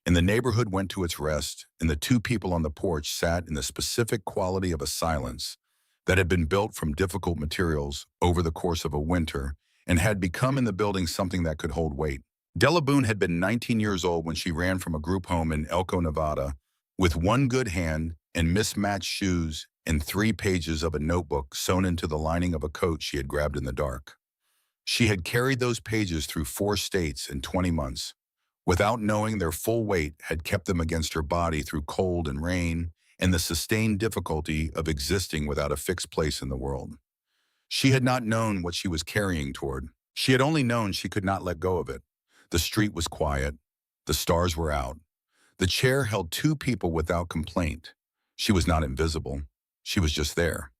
and the neighborhood went to its rest, and the 2 people on the porch sat in the specific quality of a silence that had been built from difficult materials over the course of a winter and had become in the building something that could hold weight. Della Boone had been 19 years old when she ran from a group home in Elko, Nevada, with 1 good hand and mismatched shoes and 3 pages of a notebook sewn into the lining of a coat she had grabbed in the dark. She had carried those pages through 4 states in 20 months, without knowing their full weight had kept them against her body through cold and rain and the sustained difficulty of existing without a fixed place in the world. She had not known what she was carrying toward. She had only known she could not let go of it. The street was quiet. The stars were out. The chair held 2 people without complaint. She was not invisible. She was just there.